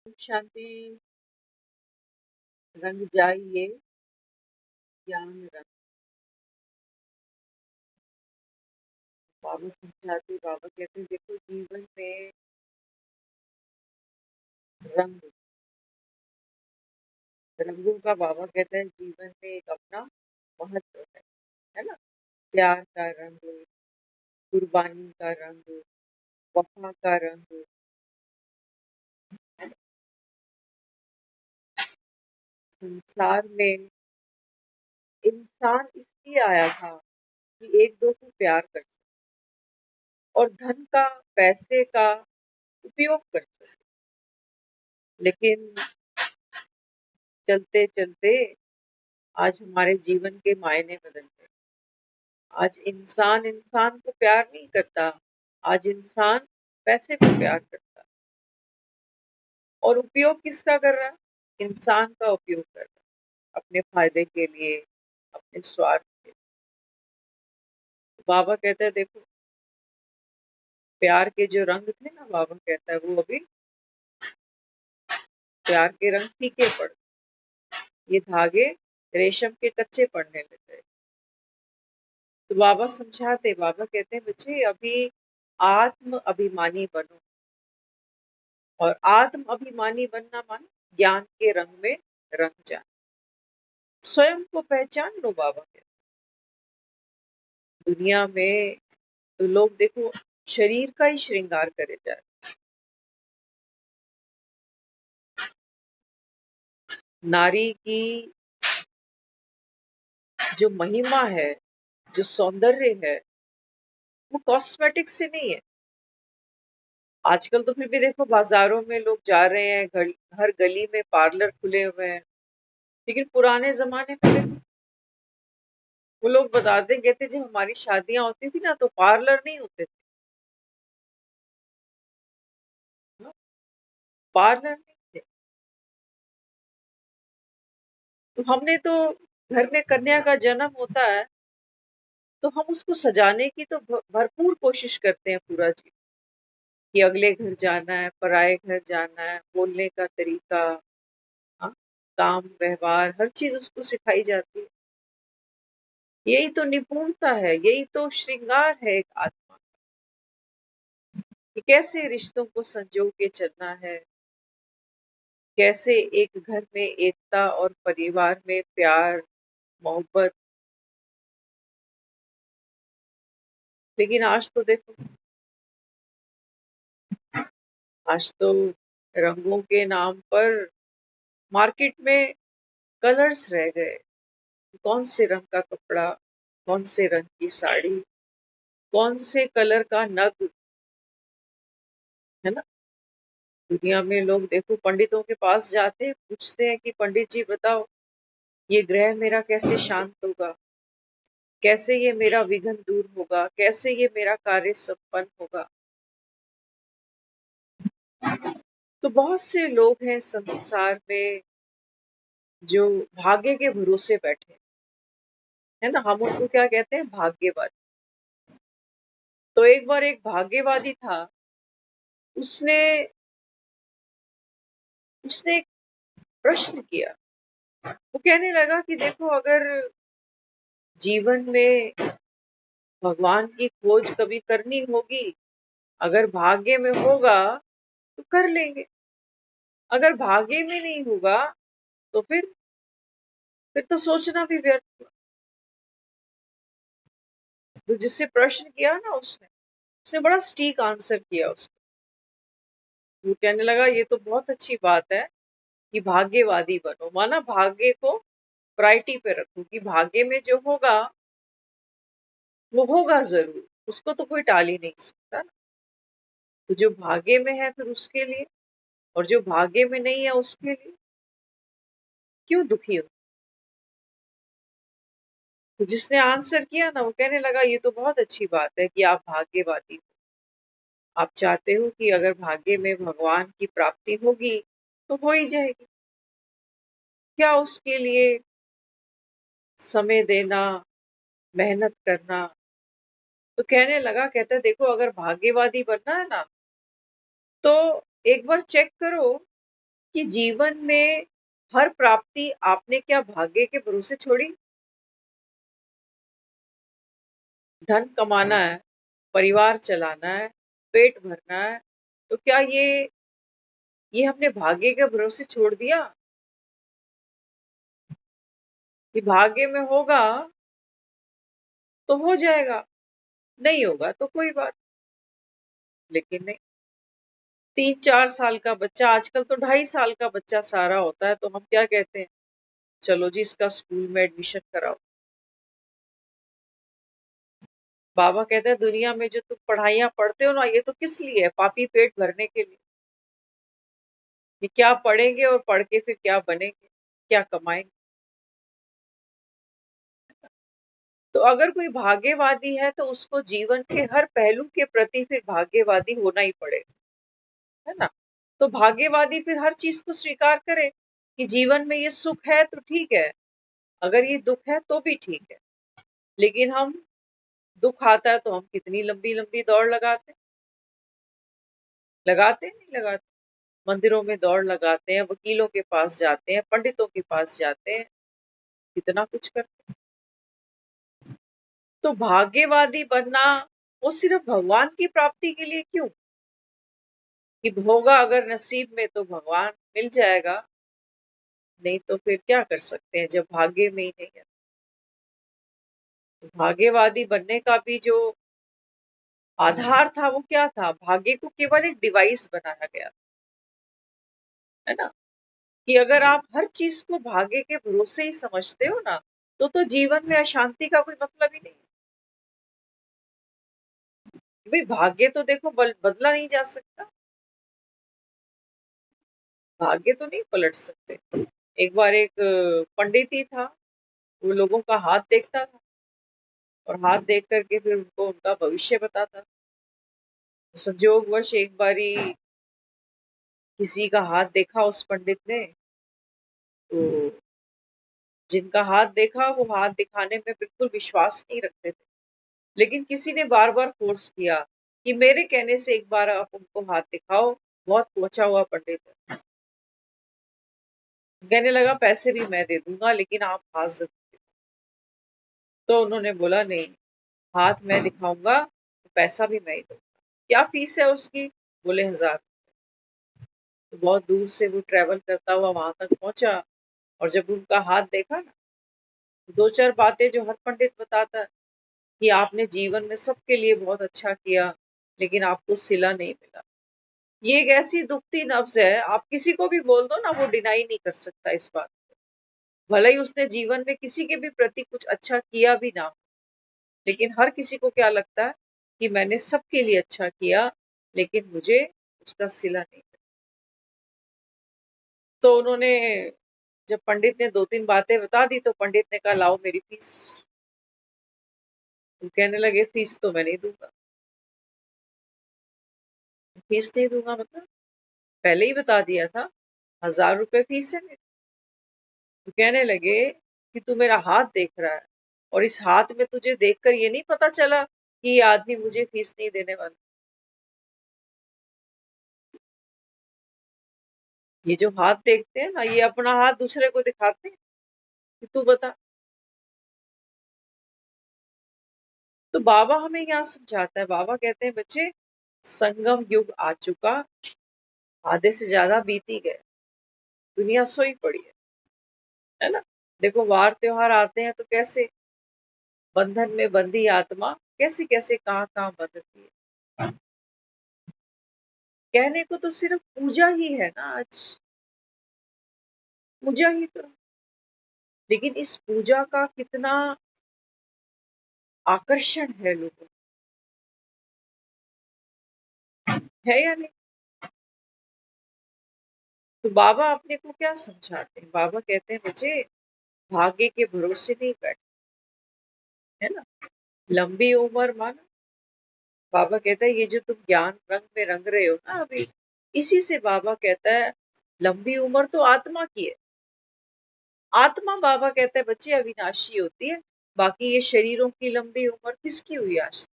शांति। रंग जाइए ज्ञान रंग। बाबा समझाते, बाबा कहते देखो जीवन में रंग, रंगों का बाबा कहता है जीवन में एक अपना महत्व है ना। प्यार का रंग, कुर्बानी का रंग, वफा का रंग। संसार में इंसान इसलिए आया था कि एक दो को प्यार कर सके और धन का, पैसे का उपयोग कर सके। लेकिन चलते चलते आज हमारे जीवन के मायने बदल गए। आज इंसान इंसान को प्यार नहीं करता, आज इंसान पैसे को प्यार करता है। और उपयोग किसका कर रहा है? इंसान का उपयोग कर रहा है अपने फायदे के लिए, अपने स्वार्थ के लिए। बाबा कहता है देखो प्यार के जो रंग थे ना, बाबा कहता है वो अभी प्यार के रंग फीके पड़ गए। ये धागे रेशम के कच्चे पड़ने लग गए। तो बाबा समझाते, बाबा कहते हैं बच्चे अभी आत्म अभिमानी बनो। और आत्म अभिमानी बनना माने ज्ञान के रंग में रंग जाना। स्वयं को पहचान लो, बाबा कहते। दुनिया में तो लोग देखो शरीर का ही श्रृंगार करे जा रहे। नारी की जो महिमा है, जो सौंदर्य है, वो कॉस्मेटिक से नहीं है। आजकल तो फिर भी देखो बाजारों में लोग जा रहे हैं, हर गली में पार्लर खुले हुए हैं। लेकिन पुराने जमाने में देखो, वो लोग बताते कहते जब हमारी शादियां होती थी ना तो पार्लर नहीं होते थे। पार्लर नहीं थे। तो हमने तो घर में कन्या का जन्म होता है तो हम उसको सजाने की तो भरपूर कोशिश करते हैं पूरा जी, कि अगले घर जाना है, पराए घर जाना है, बोलने का तरीका, हाँ, काम व्यवहार हर चीज उसको सिखाई जाती है। यही तो निपुणता है, यही तो श्रृंगार है एक आत्मा कि कैसे रिश्तों को संजो के चलना है, कैसे एक घर में एकता और परिवार में प्यार मोहब्बत। लेकिन आज तो देखो, आज तो रंगों के नाम पर मार्केट में कलर्स रह गए। कौन से रंग का कपड़ा, कौन से रंग की साड़ी, कौन से कलर का नग, है ना। दुनिया में लोग देखो पंडितों के पास जाते हैं, पूछते हैं कि पंडित जी बताओ ये ग्रह मेरा कैसे शांत होगा, कैसे ये मेरा विघ्न दूर होगा, कैसे ये मेरा कार्य संपन्न होगा। तो बहुत से लोग हैं संसार में जो भाग्य के भरोसे बैठे, है ना। हम उनको क्या कहते हैं? भाग्यवादी। तो एक बार एक भाग्यवादी था, उसने उसने एक प्रश्न किया। वो कहने लगा कि देखो अगर जीवन में भगवान की खोज कभी करनी होगी, अगर भाग्य में होगा तो कर लेंगे, अगर भाग्य में नहीं होगा तो फिर तो सोचना भी व्यर्थ हुआ। तो जिससे प्रश्न किया ना उसने, उसने बड़ा स्टीक आंसर किया उसको। वो कहने लगा ये तो बहुत अच्छी बात है कि भाग्यवादी बनो, माना भाग्य को प्रायोरिटी पे रखो कि भाग्य में जो होगा वो होगा जरूर, उसको तो कोई टाल ही नहीं सकता ना। तो जो भाग्य में है फिर उसके लिए, और जो भाग्य में नहीं है उसके लिए क्यों दुखी हो। तो जिसने आंसर किया ना वो कहने लगा ये तो बहुत अच्छी बात है कि आप भाग्यवादी हो। आप चाहते हो कि अगर भाग्य में भगवान की प्राप्ति होगी तो हो ही जाएगी। क्या उसके लिए समय देना, मेहनत करना। तो कहने लगा, कहता है देखो अगर भाग्यवादी बनना है ना तो एक बार चेक करो कि जीवन में हर प्राप्ति आपने क्या भाग्य के भरोसे छोड़ी? धन कमाना है, परिवार चलाना है, पेट भरना है, तो क्या ये हमने भाग्य के भरोसे छोड़ दिया? कि भाग्य में होगा तो हो जाएगा, नहीं होगा तो कोई बात। लेकिन नहीं, 3-4 साल का बच्चा, आजकल तो 2.5 साल का बच्चा सारा होता है, तो हम क्या कहते हैं, चलो जी इसका स्कूल में एडमिशन कराओ। बाबा कहते हैं दुनिया में जो तुम पढ़ाइयाँ पढ़ते हो ना, ये तो किस लिए है? पापी पेट भरने के लिए। कि क्या पढ़ेंगे और पढ़ के फिर क्या बनेंगे, क्या कमाएंगे। तो अगर कोई भाग्यवादी है तो उसको जीवन के हर पहलू के प्रति फिर भाग्यवादी होना ही पड़ेगा, है ना? तो भाग्यवादी फिर हर चीज को स्वीकार करे कि जीवन में ये सुख है तो ठीक है, अगर ये दुख है तो भी ठीक है। लेकिन हम दुख आता है तो हम कितनी लंबी लंबी दौड़ लगाते नहीं लगाते, मंदिरों में दौड़ लगाते हैं, वकीलों के पास जाते हैं, पंडितों के पास जाते हैं, कितना कुछ करते हैं। तो भाग्यवादी बनना वो सिर्फ भगवान की प्राप्ति के लिए क्यों? कि होगा अगर नसीब में तो भगवान मिल जाएगा, नहीं तो फिर क्या कर सकते हैं जब भाग्य में ही नहीं है। तो भाग्यवादी बनने का भी जो आधार था वो क्या था? भाग्य को केवल एक डिवाइस बनाया गया, है ना? कि अगर आप हर चीज को भाग्य के भरोसे ही समझते हो ना, तो जीवन में अशांति का कोई मतलब ही नहीं। भाई भाग्य तो देखो बदला नहीं जा सकता, भाग्य तो नहीं पलट सकते। एक बार एक पंडित ही था, वो लोगों का हाथ देखता था और हाथ देख करके फिर उनको उनका भविष्य बताता था। संजोगवश एक बारी किसी का हाथ देखा उस पंडित ने, तो जिनका हाथ देखा वो हाथ दिखाने में बिल्कुल विश्वास नहीं रखते थे, लेकिन किसी ने बार बार फोर्स किया कि मेरे कहने से एक बार आप उनको हाथ दिखाओ, बहुत पहुंचा हुआ पंडित है। कहने लगा पैसे भी मैं दे दूंगा लेकिन आप हाथ जरूर दिखाओ। तो उन्होंने बोला नहीं, हाथ मैं दिखाऊंगा तो पैसा भी मैं ही दूंगा। क्या फीस है उसकी? बोले 1000। तो बहुत दूर से वो ट्रेवल करता हुआ वहां तक पहुंचा, और जब उनका हाथ देखा ना, तो 2-4 बातें जो हर पंडित बताता है कि आपने जीवन में सबके लिए बहुत अच्छा किया, लेकिन आपको सिला नहीं मिला। ये एक ऐसी दुखती नब्ज है, आप किसी को भी बोल दो ना, वो डिनाई नहीं कर सकता इस बात को। भले ही उसने जीवन में किसी के भी प्रति कुछ अच्छा किया भी ना हो, लेकिन हर किसी को क्या लगता है कि मैंने सबके लिए अच्छा किया, लेकिन मुझे उसका सिला नहीं मिला। तो उन्होंने, जब पंडित ने 2-3 बातें बता दी, तो पंडित ने कहा लाओ मेरी फीस। तो कहने लगे फीस तो मैं नहीं दूंगा। फीस नहीं दूंगा मतलब? पहले ही बता दिया था, 1000 रुपए फीस है मेरी। तो कहने लगे कि तू मेरा हाथ देख रहा है, और इस हाथ में तुझे देखकर ये नहीं पता चला कि ये आदमी मुझे फीस नहीं देने वाला। ये जो हाथ देखते हैं ना, ये अपना हाथ दूसरे को दिखाते हैं कि तू बता। तो बाबा हमें यहाँ समझाता है, बाबा कहते हैं बच्चे, संगम युग आ चुका, आधे से ज्यादा बीती गए, दुनिया सोई पड़ी है ना? देखो वार त्योहार आते हैं तो कैसे बंधन में बंधी आत्मा कैसे कैसे कहाँ कहाँ बंधती है। कहने को तो सिर्फ पूजा ही है ना आज, पूजा ही तो, लेकिन इस पूजा का कितना आकर्षण है लोगों को, है या नहीं? तो बाबा अपने को क्या समझाते हैं? बाबा कहते हैं बच्चे, भाग्य के भरोसे नहीं बैठ, है ना? लंबी उम्र माना, बाबा कहता है ये जो तुम ज्ञान रंग में रंग रहे हो ना अभी, इसी से बाबा कहता है लंबी उम्र तो आत्मा की है। आत्मा बाबा कहता है बच्चे अविनाशी होती है, बाकी ये शरीरों की लंबी उम्र किसकी हुई आज तक?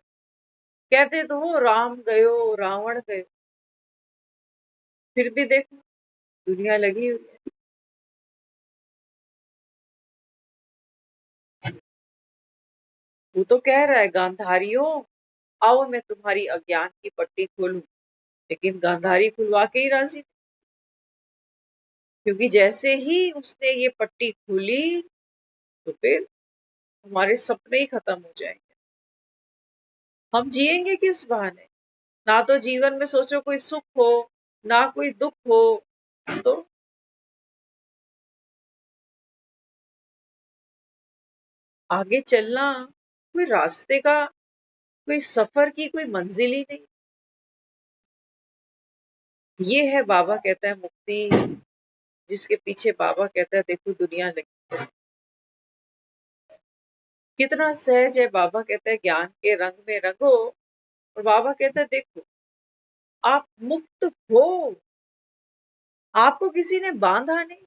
कहते तो हो राम गयो रावण गयो, फिर भी देखो दुनिया लगी हुई है। वो तो कह रहा है गांधारियों, आओ मैं तुम्हारी अज्ञान की पट्टी खोलूं, लेकिन गांधारी खुलवा के ही राजी, क्योंकि जैसे ही उसने ये पट्टी खोली तो फिर हमारे सपने ही खत्म हो जाएंगे। हम जिएंगे किस बहाने? ना तो जीवन में सोचो कोई सुख हो, ना कोई दुख हो, तो आगे चलना कोई रास्ते का, कोई सफर की कोई मंजिल ही नहीं। ये है बाबा कहता है मुक्ति, जिसके पीछे बाबा कहता है देखो दुनिया लगी। कितना सहज है, बाबा कहता है ज्ञान के रंग में रंगो, और बाबा कहता है देखो आप मुक्त हो, आपको किसी ने बांधा नहीं,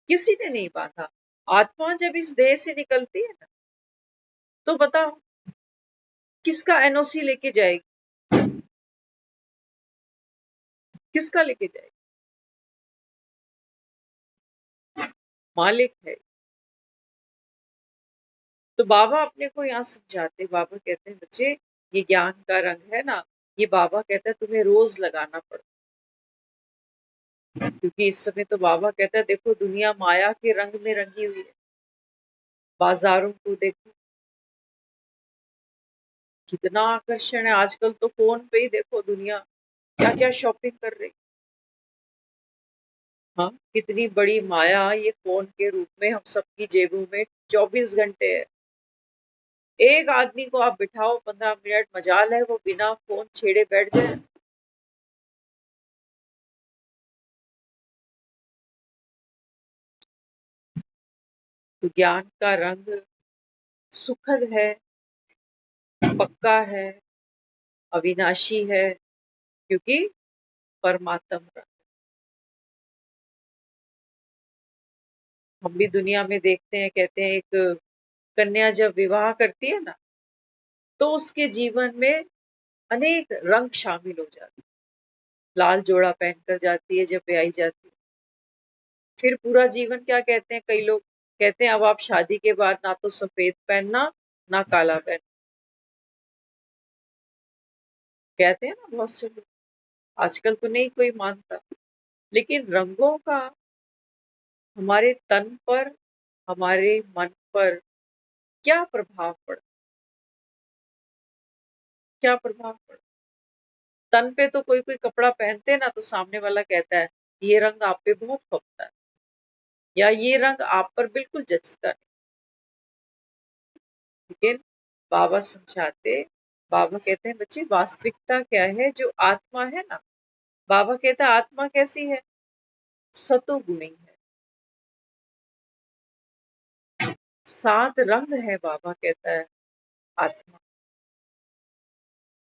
किसी ने नहीं बांधा। आत्मा जब इस देह से निकलती है ना, तो बताओ किसका एनओसी लेके जाएगी, किसका लेके जाएगी? मालिक है। तो बाबा अपने को यहाँ समझाते, बाबा कहते हैं बच्चे ये ज्ञान का रंग है ना, ये बाबा कहता है तुम्हें रोज लगाना पड़ता, क्योंकि इस समय तो बाबा कहता है देखो दुनिया माया के रंग में रंगी हुई है। बाजारों को देखो कितना आकर्षण है, आजकल तो फोन पे ही देखो दुनिया क्या क्या शॉपिंग कर रही। हाँ, कितनी बड़ी माया ये फोन के रूप में हम सबकी जेबों में 24 घंटे है। एक आदमी को आप बिठाओ 15 मिनट, मजाल है वो बिना फोन छेड़े बैठ जाए। तो ज्ञान का रंग सुखद है, पक्का है, अविनाशी है, क्योंकि परमात्म रंग। हम भी दुनिया में देखते हैं, कहते हैं एक कन्या जब विवाह करती है ना, तो उसके जीवन में अनेक रंग शामिल हो जाते हैं। लाल जोड़ा पहनकर जाती है जब ब्याही जाती है। फिर पूरा जीवन क्या कहते हैं कई लोग, कहते हैं अब आप शादी के बाद ना तो सफेद पहनना, ना काला पहनना। कहते हैं ना बहुत से लोग, आजकल तो नहीं कोई मानता। लेकिन रंगों का हमारे तन पर, हमारे मन पर क्या प्रभाव पड़ता, क्या प्रभाव पड़ता? तन पे तो कोई कोई कपड़ा पहनते हैं ना, तो सामने वाला कहता है ये रंग आप पे बहुत फबता है, या ये रंग आप पर बिल्कुल जचता है। लेकिन बाबा समझाते, बाबा कहते हैं बच्चे वास्तविकता क्या है, जो आत्मा है ना, बाबा कहता है आत्मा कैसी है, सतोगुणी है। 7 रंग है बाबा कहता है आत्मा।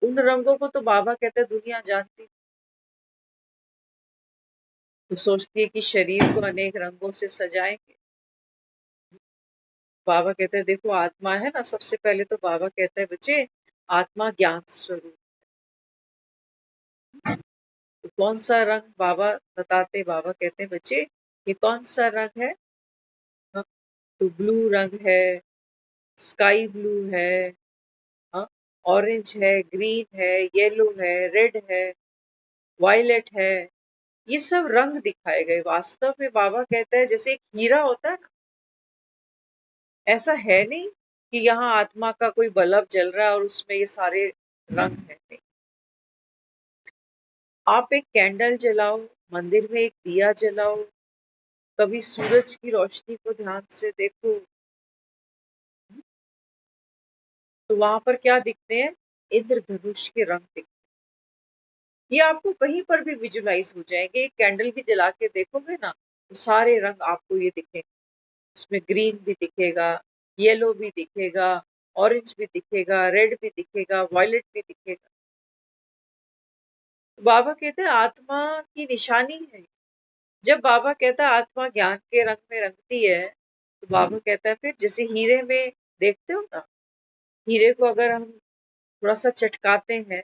उन रंगों को तो बाबा कहता है दुनिया जानती, तो सोचती है कि शरीर को अनेक रंगों से सजाएंगे। बाबा कहते हैं देखो आत्मा है ना, सबसे पहले तो बाबा कहता है बच्चे आत्मा ज्ञान स्वरूप। तो कौन सा रंग बाबा बताते, बाबा कहते हैं बच्चे ये कौन सा रंग है? हाँ, तो ब्लू रंग है, स्काई ब्लू है, हाँ, ऑरेंज है, ग्रीन है, येलो है, रेड है, वायलेट है। ये सब रंग दिखाए गए। वास्तव में बाबा कहता है जैसे एक हीरा होता है ना, ऐसा है नहीं कि यहाँ आत्मा का कोई बल्ब जल रहा है और उसमें ये सारे रंग है, नहीं। आप एक कैंडल जलाओ, मंदिर में एक दिया जलाओ, कभी सूरज की रोशनी को ध्यान से देखो, तो वहां पर क्या दिखते हैं? इंद्रधनुष के रंग दिखते हैं। ये आपको कहीं पर भी विजुलाइज हो जाएंगे। एक कैंडल भी जला के देखोगे ना, तो सारे रंग आपको ये दिखेंगे। उसमें ग्रीन भी दिखेगा, येलो भी दिखेगा, ऑरेंज भी दिखेगा, रेड भी दिखेगा, वायलेट भी दिखेगा। तो बाबा कहते हैं आत्मा की निशानी है। जब बाबा कहता है आत्मा ज्ञान के रंग में रंगती है, तो बाबा कहता है फिर जैसे हीरे में देखते हो ना, हीरे को अगर हम थोड़ा सा चटकाते हैं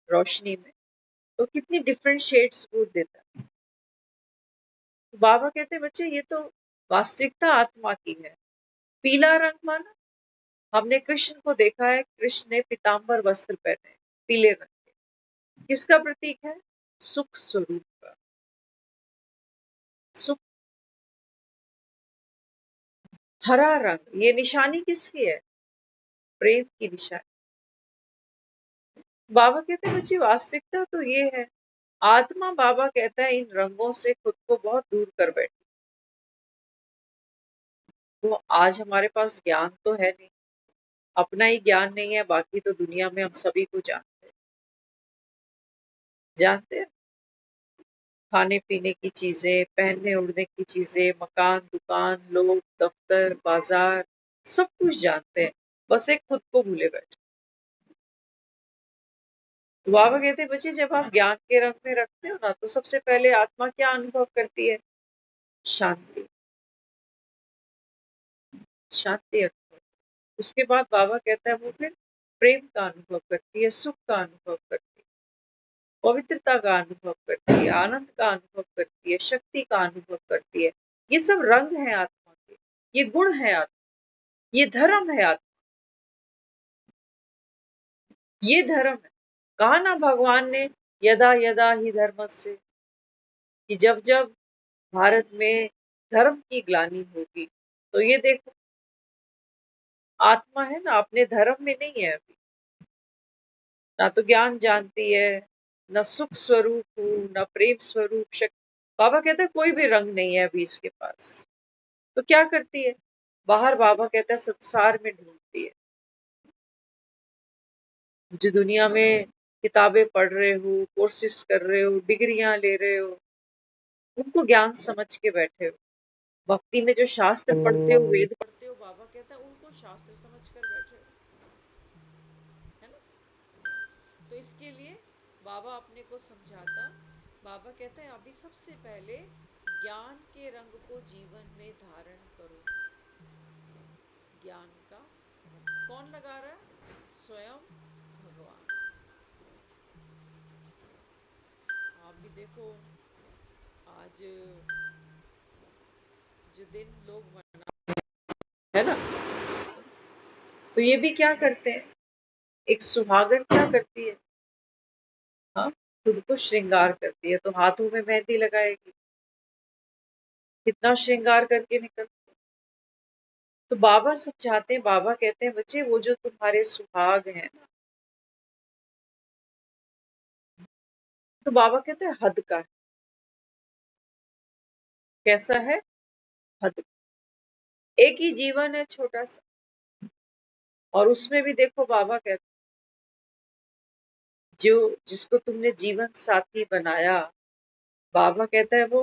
रोशनी में, तो कितनी डिफरेंट शेड्स वो देता है। तो बाबा कहते हैं बच्चे ये तो वास्तविकता आत्मा की है। पीला रंग माना, हमने कृष्ण को देखा है, कृष्ण ने पीताम्बर वस्त्र पहने हैं, पीले रंग के। किसका प्रतीक है? सुख स्वरूप का। सुख। हरा रंग, ये निशानी किसकी है? प्रेम की निशानी। बाबा कहते हैं बच्ची वास्तविकता तो ये है। आत्मा, बाबा कहता है, इन रंगों से खुद को बहुत दूर कर बैठी। तो आज हमारे पास ज्ञान तो है नहीं, अपना ही ज्ञान नहीं है, बाकी तो दुनिया में हम सभी को जानते हैं। खाने पीने की चीजें, पहनने ओढ़ने की चीजें, मकान, दुकान, लोग, दफ्तर, बाजार, सब कुछ जानते हैं, बस एक खुद को भूले बैठे। तो बाबा कहते हैं बच्चे जब आप ज्ञान के रंग में रखते हो ना, तो सबसे पहले आत्मा क्या अनुभव करती है? शांति। शांति अनुभव। उसके बाद बाबा कहता है वो फिर प्रेम का अनुभव करती है, सुख का अनुभव करती है, पवित्रता का अनुभव करती है, आनंद का अनुभव करती है, शक्ति का अनुभव करती है। ये सब रंग है आत्मा के, ये गुण है आत्मा, ये धर्म है आत्मा, ये धर्म है। कहा ना भगवान ने, यदा यदा ही धर्मस्य, कि जब जब भारत में धर्म की ग्लानि होगी, तो ये देखो आत्मा है ना अपने धर्म में नहीं है अभी, ना तो ज्ञान जानती है, न सुख स्वरूप हूँ, न प्रेम स्वरूप शक्ति। बाबा कहता है कोई भी रंग नहीं है अभी इसके पास। तो क्या करती है? बाहर बाबा कहता है संसार में ढूंढती है। जो दुनिया में किताबें पढ़ रहे हो, कोर्सेस कर रहे हो, डिग्रियां ले रहे हो, उनको ज्ञान समझ के बैठे हो। भक्ति में जो शास्त्र पढ़ते हो, वेद पढ़ते हो, बाबा कहता है उनको शास्त्र समझ कर बैठे हो, है ना। तो इसके लिए बाबा अपने को समझाता। बाबा कहता है अभी सबसे पहले ज्ञान के रंग को जीवन में धारण करो। ज्ञान का कौन लगा रहा है? स्वयं भगवान। आप भी देखो आज जो दिन लोग मना, है ना, तो ये भी क्या करते हैं? एक सुहागन क्या करती है? हाँ, खुद को श्रृंगार करती है, तो हाथों में मेहंदी लगाएगी, कितना श्रृंगार करके निकल। तो बाबा सब चाहते हैं, बाबा कहते हैं बच्चे वो जो तुम्हारे सुहाग हैं ना, तो बाबा कहते हैं हद का है। कैसा है? हद। एक ही जीवन है छोटा सा, और उसमें भी देखो बाबा कहते हैं जो जिसको तुमने जीवन साथी बनाया, बाबा कहता है वो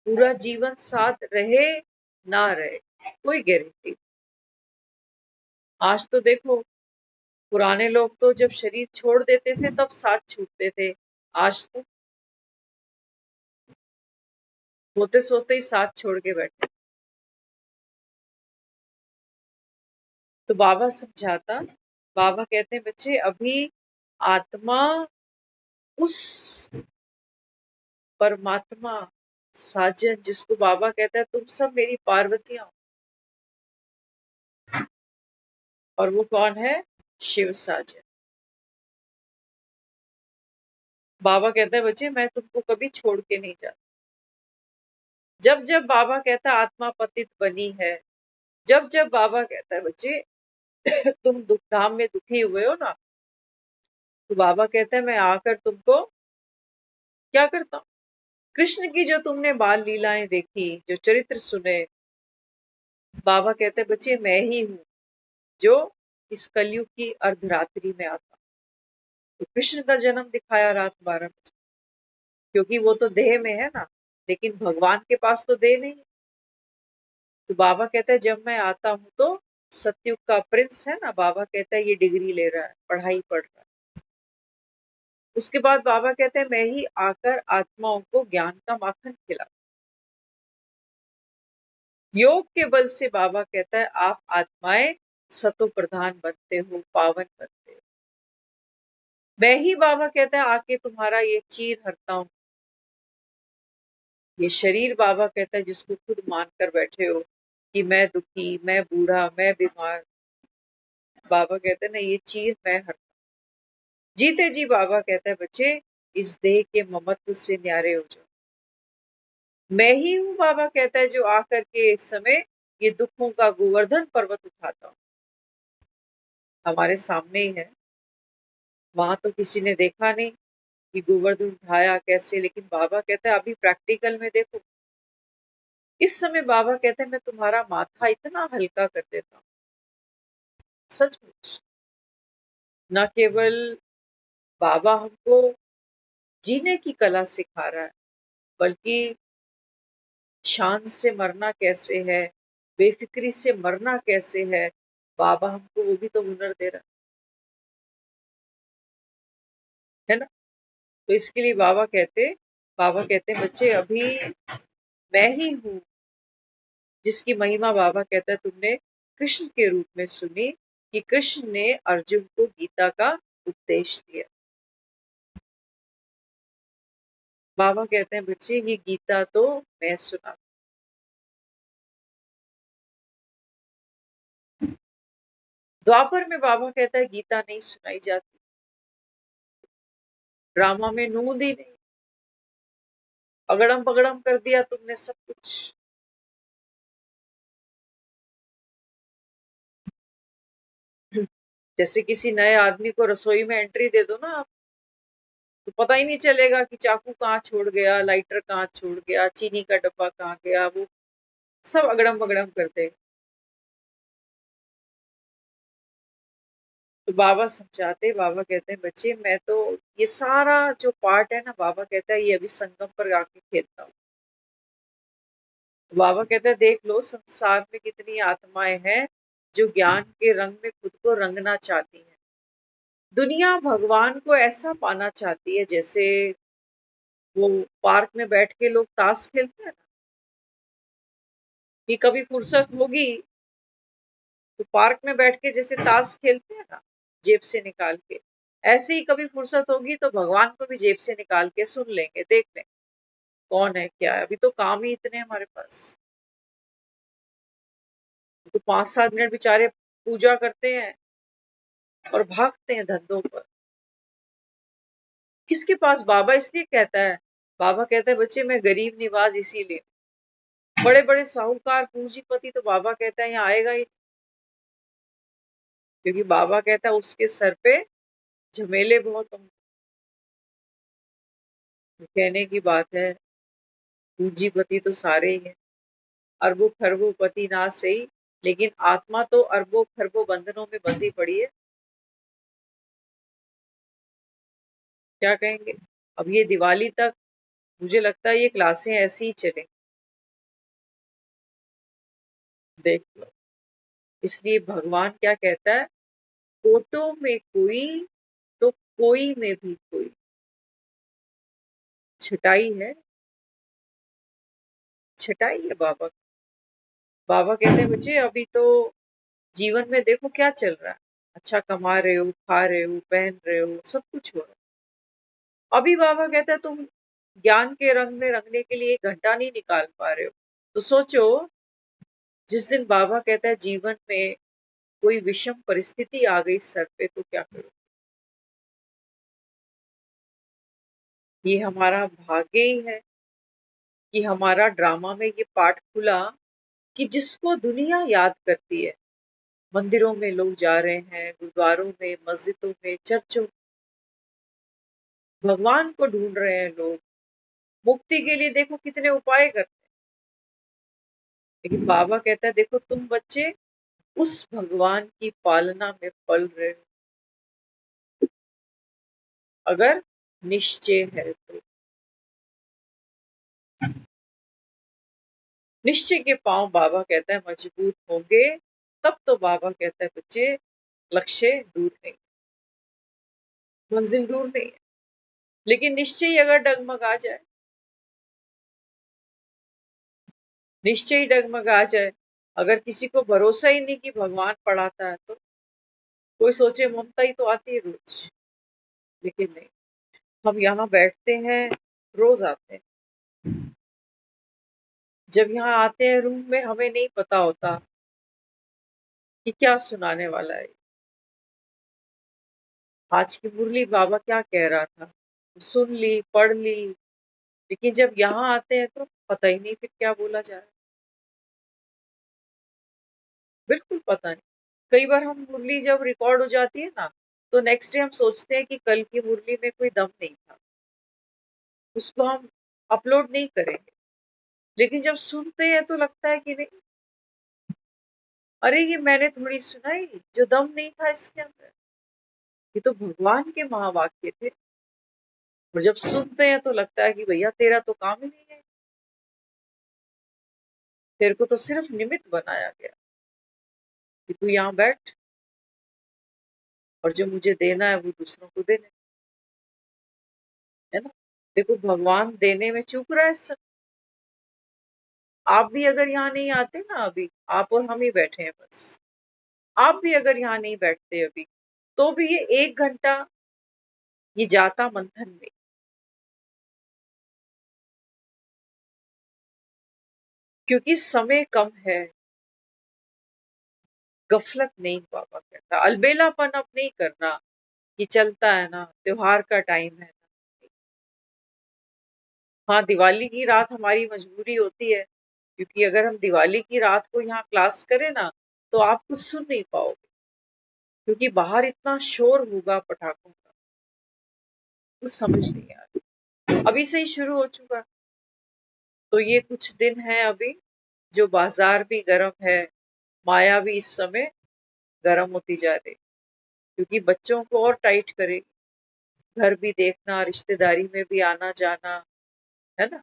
पूरा जीवन साथ रहे ना रहे, कोई गारंटी। आज तो देखो पुराने लोग तो जब शरीर छोड़ देते थे तब साथ छूटते थे, आज तो सोते सोते ही साथ छोड़ के बैठे। तो बाबा समझाता, बाबा कहते हैं बच्चे अभी आत्मा उस परमात्मा साजन, जिसको बाबा कहता है तुम सब मेरी पार्वतियां हो, और वो कौन है? शिव साजन। बाबा कहता है बच्चे मैं तुमको कभी छोड़ के नहीं जाता। जब जब बाबा कहता है आत्मा पतित बनी है, जब जब बाबा कहता है बच्चे तुम दुख धाम में दुखी हुए हो ना, तो बाबा कहता है मैं आकर तुमको क्या करता हूँ? कृष्ण की जो तुमने बाल लीलाएं देखी, जो चरित्र सुने, बाबा कहते हैं बच्चे मैं ही हूँ जो इस कलयुग की अर्धरात्रि में आता। तो कृष्ण का जन्म दिखाया रात 12 बजे, क्योंकि वो तो देह में है ना, लेकिन भगवान के पास तो देह नहीं। तो बाबा कहता है जब मैं आता हूँ तो सतयुग का प्रिंस है ना, बाबा कहता है ये डिग्री ले रहा है, पढ़ाई पढ़ रहा है। उसके बाद बाबा कहते हैं मैं ही आकर आत्माओं को ज्ञान का माखन खिला। योग के बल से बाबा कहता है आप आत्माएं सतो प्रधान बनते हो, पावन बनते हो। मैं ही बाबा कहता है आके तुम्हारा ये चीर हरता हूँ। ये शरीर बाबा कहता है जिसको खुद मान कर बैठे हो कि मैं दुखी, मैं बूढ़ा, मैं बीमार, बाबा कहते हैं ना ये चीर मैं हरता। जीते जी बाबा कहता है बच्चे इस देह के ममत्व से न्यारे हो जाओ। मैं ही हूँ बाबा कहता है जो आकर के इस समय ये दुखों का गोवर्धन पर्वत उठाता हूँ। हमारे सामने ही है, वहां तो किसी ने देखा नहीं कि गोवर्धन उठाया कैसे, लेकिन बाबा कहता है अभी प्रैक्टिकल में देखो। इस समय बाबा कहते हैं मैं तुम्हारा माथा इतना हल्का कर देता हूँ। सचमुच न केवल बाबा हमको जीने की कला सिखा रहा है, बल्कि शान से मरना कैसे है, बेफिक्री से मरना कैसे है, बाबा हमको वो भी तो हुनर दे रहा है ना। तो इसके लिए बाबा कहते बच्चे अभी मैं ही हूँ जिसकी महिमा बाबा कहता है तुमने कृष्ण के रूप में सुनी कि कृष्ण ने अर्जुन को गीता का उपदेश दिया। बाबा कहते हैं बच्चे ये गीता तो मैं सुना। द्वापर में बाबा कहता है गीता नहीं सुनाई जाती, ड्रामा में नूंद ही नहीं, अगड़म पगड़म कर दिया तुमने सब कुछ। जैसे किसी नए आदमी को रसोई में एंट्री दे दो ना आप, तो पता ही नहीं चलेगा कि चाकू कहाँ छोड़ गया, लाइटर कहाँ छोड़ गया, चीनी का डब्बा कहाँ गया, वो सब अगड़म बगड़म करते हैं। तो बाबा समझाते, बाबा कहते हैं बच्चे मैं तो ये सारा जो पार्ट है ना, बाबा कहता है ये अभी संगम पर आके खेलता हूँ। तो बाबा कहता है देख लो संसार में कितनी आत्माएं हैं जो ज्ञान के रंग में खुद को रंगना चाहती हैं। दुनिया भगवान को ऐसा पाना चाहती है जैसे वो पार्क में बैठ के लोग ताश खेलते हैं ना, कि कभी फुर्सत होगी तो पार्क में बैठ के जैसे ताश खेलते हैं ना जेब से निकाल के, ऐसे ही कभी फुर्सत होगी तो भगवान को भी जेब से निकाल के सुन लेंगे, देख लेंगे कौन है क्या है। अभी तो काम ही इतने हमारे पास, तो 5-7 मिनट बेचारे पूजा करते हैं और भागते हैं धंधों पर। किसके पास बाबा इसलिए कहता है, बाबा कहता है बच्चे मैं गरीब निवाज इसीलिए, बड़े बड़े साहूकार पूंजीपति तो बाबा कहता है यहाँ आएगा ही, क्योंकि बाबा कहता है उसके सर पे झमेले बहुत होंगे। कहने की बात है पूंजीपति तो सारे ही हैं, अरबों खरबों पति ना सही, लेकिन आत्मा तो अरबों खरबों बंधनों में बंधी पड़ी है। क्या कहेंगे। अब ये दिवाली तक मुझे लगता है ये क्लासें ऐसी ही चलें, देख लो। इसलिए भगवान क्या कहता है, कोटों में कोई तो कोई में भी कोई। छटाई है, छटाई है बाबा। बाबा कहते हैं बच्चे अभी तो जीवन में देखो क्या चल रहा है, अच्छा कमा रहे हो, खा रहे हो, पहन रहे हो, सब कुछ हो रहा है। अभी बाबा कहता है तुम ज्ञान के रंग में रंगने के लिए 1 घंटा नहीं निकाल पा रहे हो, तो सोचो जिस दिन बाबा कहता है जीवन में कोई विषम परिस्थिति आ गई सर पे तो क्या करो। ये हमारा भाग्य ही है कि हमारा ड्रामा में ये पार्ट खुला कि जिसको दुनिया याद करती है, मंदिरों में लोग जा रहे हैं, गुरुद्वारों में, मस्जिदों में, चर्चों, भगवान को ढूंढ रहे हैं लोग, मुक्ति के लिए देखो कितने उपाय करते हैं। लेकिन बाबा कहता है देखो तुम बच्चे उस भगवान की पालना में पल रहे हो, अगर निश्चय है तो। निश्चय के पांव बाबा कहता है मजबूत होंगे, तब तो बाबा कहता है बच्चे लक्ष्य दूर नहीं, मंजिल दूर नहीं है। लेकिन निश्चय ही अगर डगमगा जाए, निश्चय ही डगमगा जाए, अगर किसी को भरोसा ही नहीं कि भगवान पढ़ाता है, तो कोई सोचे ममता ही तो आती है रोज। लेकिन नहीं, हम यहाँ बैठते हैं, रोज आते हैं। जब यहाँ आते हैं रूम में, हमें नहीं पता होता कि क्या सुनाने वाला है। आज की मुरली बाबा क्या कह रहा था, सुन ली, पढ़ ली, लेकिन जब यहाँ आते हैं तो पता ही नहीं फिर क्या बोला जा रहा है। बिल्कुल पता नहीं। कई बार हम मुरली जब रिकॉर्ड हो जाती है ना, तो नेक्स्ट डे हम सोचते हैं कि कल की मुरली में कोई दम नहीं था, उसको हम अपलोड नहीं करेंगे। लेकिन जब सुनते हैं तो लगता है कि नहीं, अरे ये मैंने थोड़ी सुनाई जो दम नहीं था इसके अंदर, ये तो भगवान के महावाक्य थे। और जब सुनते हैं तो लगता है कि भैया तेरा तो काम ही नहीं है, तेरे को तो सिर्फ निमित्त बनाया गया कि तू यहाँ बैठ और जो मुझे देना है वो दूसरों को देना है ना। देखो भगवान देने में चूक रहा है सब। आप भी अगर यहाँ नहीं आते ना अभी, आप और हम ही बैठे हैं बस, आप भी अगर यहाँ नहीं बैठते अभी, तो भी ये 1 घंटा ये जाता मंथन में। क्योंकि समय कम है, गफलत नहीं, बाबा कहता अलबेलापन अब नहीं करना कि चलता है ना, त्योहार का टाइम है ना। हाँ, दिवाली की रात हमारी मजबूरी होती है, क्योंकि अगर हम दिवाली की रात को यहाँ क्लास करें ना, तो आप कुछ सुन नहीं पाओगे, क्योंकि बाहर इतना शोर होगा पटाखों का, कुछ समझ नहीं आ रहा। अभी से ही शुरू हो चुका, तो ये कुछ दिन है अभी जो बाजार भी गर्म है, माया भी इस समय गर्म होती जा रही, क्योंकि बच्चों को और टाइट करेगी, घर भी देखना, रिश्तेदारी में भी आना जाना, है ना।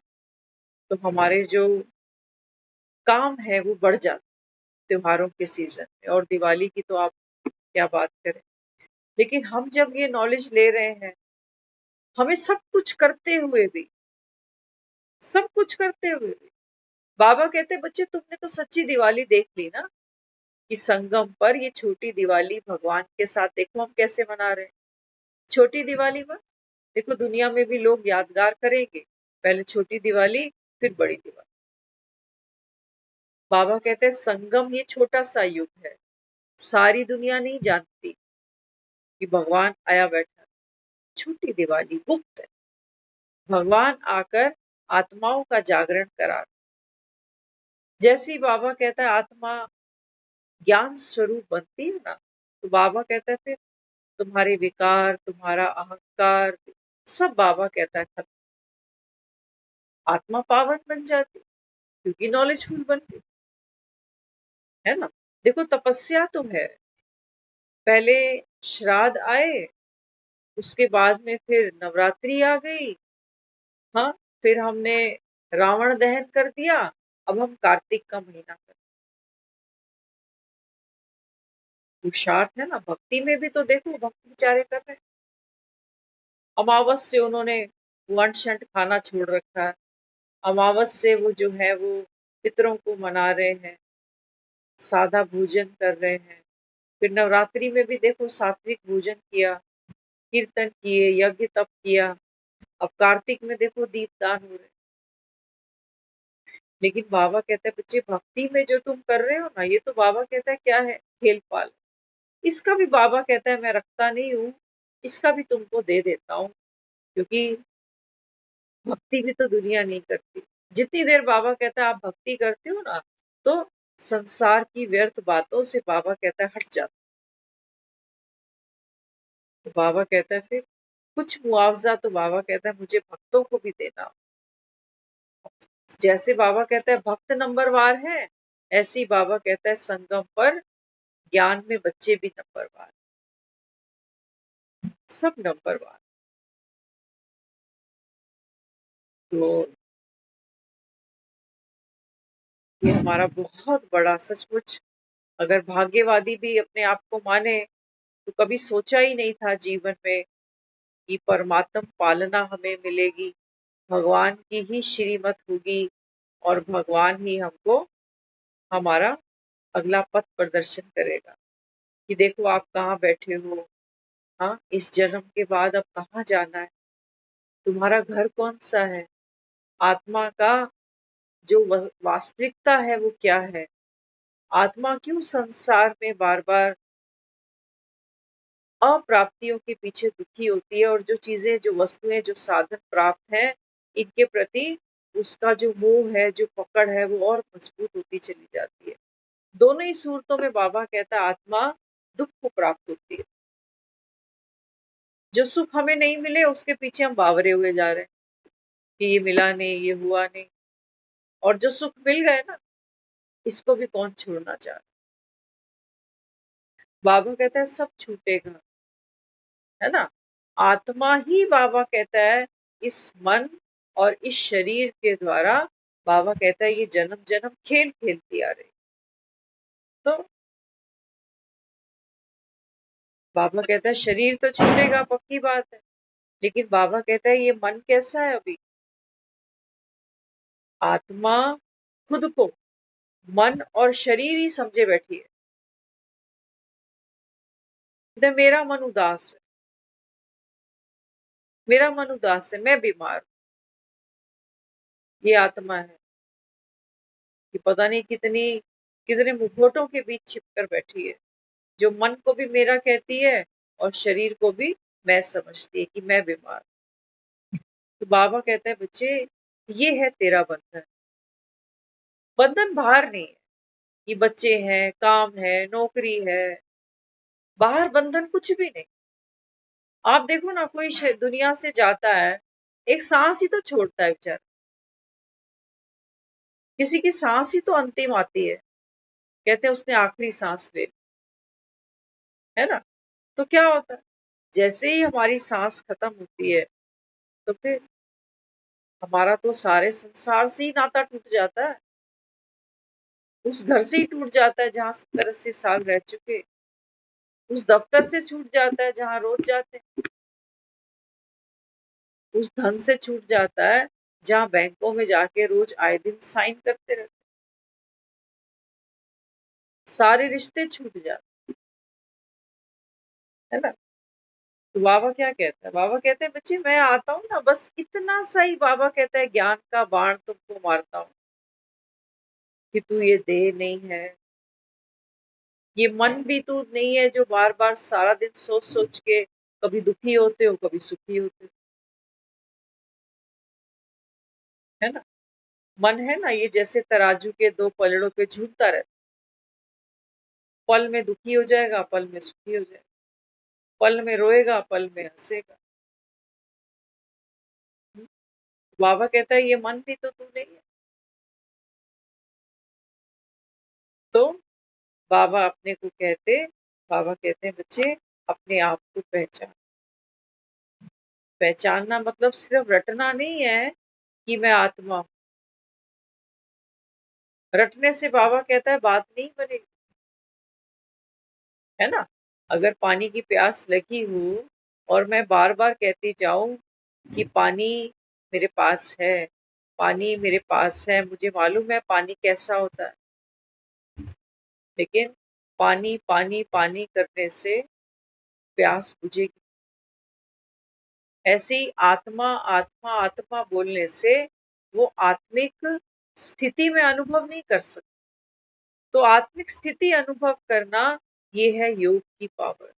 तो हमारे जो काम है वो बढ़ जाते त्योहारों के सीजन में, और दिवाली की तो आप क्या बात करें। लेकिन हम जब ये नॉलेज ले रहे हैं, हमें सब कुछ करते हुए भी बाबा कहते बच्चे तुमने तो सच्ची दिवाली देख ली ना, कि संगम पर ये छोटी दिवाली भगवान के साथ देखो हम कैसे मना रहे हैं। छोटी दिवाली पर देखो दुनिया में भी लोग यादगार करेंगे, पहले छोटी दिवाली फिर बड़ी दिवाली। बाबा कहते हैं संगम ये छोटा सा युग है, सारी दुनिया नहीं जानती कि भगवान आया बैठा। छोटी दिवाली गुप्त है, भगवान आकर आत्माओं का जागरण करा। जैसे ही बाबा कहता है आत्मा ज्ञान स्वरूप बनती है ना, तो बाबा कहता है फिर तुम्हारे विकार, तुम्हारा अहंकार, सब बाबा कहता है खत्म, आत्मा पावन बन जाती, क्योंकि नॉलेजफुल बन गई, है ना। देखो तपस्या तो है, पहले श्राद्ध आए, उसके बाद में फिर नवरात्रि आ गई, हाँ, फिर हमने रावण दहन कर दिया, अब हम कार्तिक का महीना कर, पुरुषार्थ है ना। भक्ति में भी तो देखो भक्त बेचारे कर रहे हैं, अमावस से उन्होंने वन शंट खाना छोड़ रखा है, अमावस से वो जो है वो पितरों को मना रहे हैं, सादा भोजन कर रहे हैं। फिर नवरात्रि में भी देखो सात्विक भोजन किया, कीर्तन किए, यज्ञ तप किया। अब कार्तिक में देखो दीपदान हो रहे हैं। लेकिन बाबा कहता है बच्चे भक्ति में जो तुम कर रहे हो ना, ये तो बाबा कहता है क्या है, खेल पाल। इसका भी बाबा कहता है मैं रखता नहीं हूँ, इसका भी तुमको दे देता हूँ, क्योंकि भक्ति भी तो दुनिया नहीं करती। जितनी देर बाबा कहता है आप भक्ति करते हो ना, तो संसार की व्यर्थ बातों से बाबा कहता है हट जाता। तो बाबा कहता है फिर कुछ मुआवजा तो बाबा कहता है मुझे भक्तों को भी देना। जैसे बाबा कहता है भक्त नंबरवार है, ऐसे ही बाबा कहता है संगम पर ज्ञान में बच्चे भी नंबरवार, सब नंबरवार। तो ये हमारा बहुत बड़ा सचमुच, अगर भाग्यवादी भी अपने आप को माने, तो कभी सोचा ही नहीं था जीवन में कि परमात्म पालना हमें मिलेगी, भगवान की ही श्रीमत होगी, और भगवान ही हमको हमारा अगला पथ प्रदर्शन करेगा, कि देखो आप कहाँ बैठे हो, हाँ, इस जन्म के बाद अब कहाँ जाना है, तुम्हारा घर कौन सा है, आत्मा का जो वास्तविकता है वो क्या है, आत्मा क्यों संसार में बार बार अप्राप्तियों के पीछे दुखी होती है, और जो चीजें, जो वस्तुएं, जो साधन प्राप्त हैं, इनके प्रति उसका जो मोह है, जो पकड़ है, वो और मजबूत होती चली जाती है। दोनों ही सूरतों में बाबा कहता है आत्मा दुख को प्राप्त होती है। जो सुख हमें नहीं मिले उसके पीछे हम बावरे हुए जा रहे हैं कि ये मिला नहीं, ये हुआ नहीं, और जो सुख मिल गए ना, इसको भी कौन छोड़ना चाह रहा। बाबा कहता है सब छूटेगा, है ना। आत्मा ही, बाबा कहता है, इस मन और इस शरीर के द्वारा, बाबा कहता है ये जन्म जन्म खेल खेलती आ रही। तो बाबा कहता है शरीर तो छूटेगा, पक्की बात है, लेकिन बाबा कहता है ये मन कैसा है अभी। आत्मा खुद को मन और शरीर ही समझे बैठी है। मेरा मन उदास है, मेरा मन उदास है, मैं बीमार हूं। ये आत्मा है कि पता नहीं कितनी कितने मुखौटों के बीच छिपकर बैठी है, जो मन को भी मेरा कहती है और शरीर को भी मैं समझती है कि मैं बीमार। तो बाबा कहता है बच्चे, ये है तेरा बंधन। बंधन बाहर नहीं है कि बच्चे हैं, काम है, नौकरी है, बाहर बंधन कुछ भी नहीं। आप देखो ना, कोई दुनिया से जाता है, एक सांस ही तो छोड़ता है बेचारा, किसी की सांस ही तो अंतिम आती है, कहते हैं उसने आखिरी सांस ले ली, है ना। तो क्या होता है, जैसे ही हमारी सांस खत्म होती है, तो फिर हमारा तो सारे संसार से ही नाता टूट जाता है, उस घर से ही टूट जाता है जहाँ 70-80 साल रह चुके, उस दफ्तर से छूट जाता है जहाँ रोज जाते हैं, उस धन से छूट जाता है जहाँ बैंकों में जाके रोज आए दिन साइन करते रहते, सारे रिश्ते छूट जाते, है ना। तो बाबा क्या कहता है, बाबा कहते हैं बच्चे मैं आता हूँ ना, बस इतना सा ही, बाबा कहता है ज्ञान का बाण तुमको मारता हूँ कि तू ये देह नहीं है, ये मन भी तू नहीं है जो बार बार सारा दिन सोच सोच के कभी दुखी होते हो, कभी सुखी होते हो, है ना। मन है ना, ये जैसे तराजू के दो पलड़ों पे झूलता रहता, पल में दुखी हो जाएगा, पल में सुखी हो जाएगा, पल में रोएगा, पल में हंसेगा। बाबा कहता है ये मन भी तो तू नहीं है। तो बाबा अपने को कहते, बाबा कहते हैं बच्चे अपने आप को पहचान। पहचानना मतलब सिर्फ रटना नहीं है कि मैं आत्मा हूं। रटने से बाबा कहता है बात नहीं बनेगी, है ना। अगर पानी की प्यास लगी हो और मैं बार बार कहती जाऊं कि पानी मेरे पास है, पानी मेरे पास है, मुझे मालूम है पानी कैसा होता है, लेकिन पानी पानी पानी करने से प्यास बुझेगी। ऐसे ही आत्मा आत्मा आत्मा बोलने से वो आत्मिक स्थिति में अनुभव नहीं कर सकते। तो आत्मिक स्थिति अनुभव करना, ये है योग की पावर।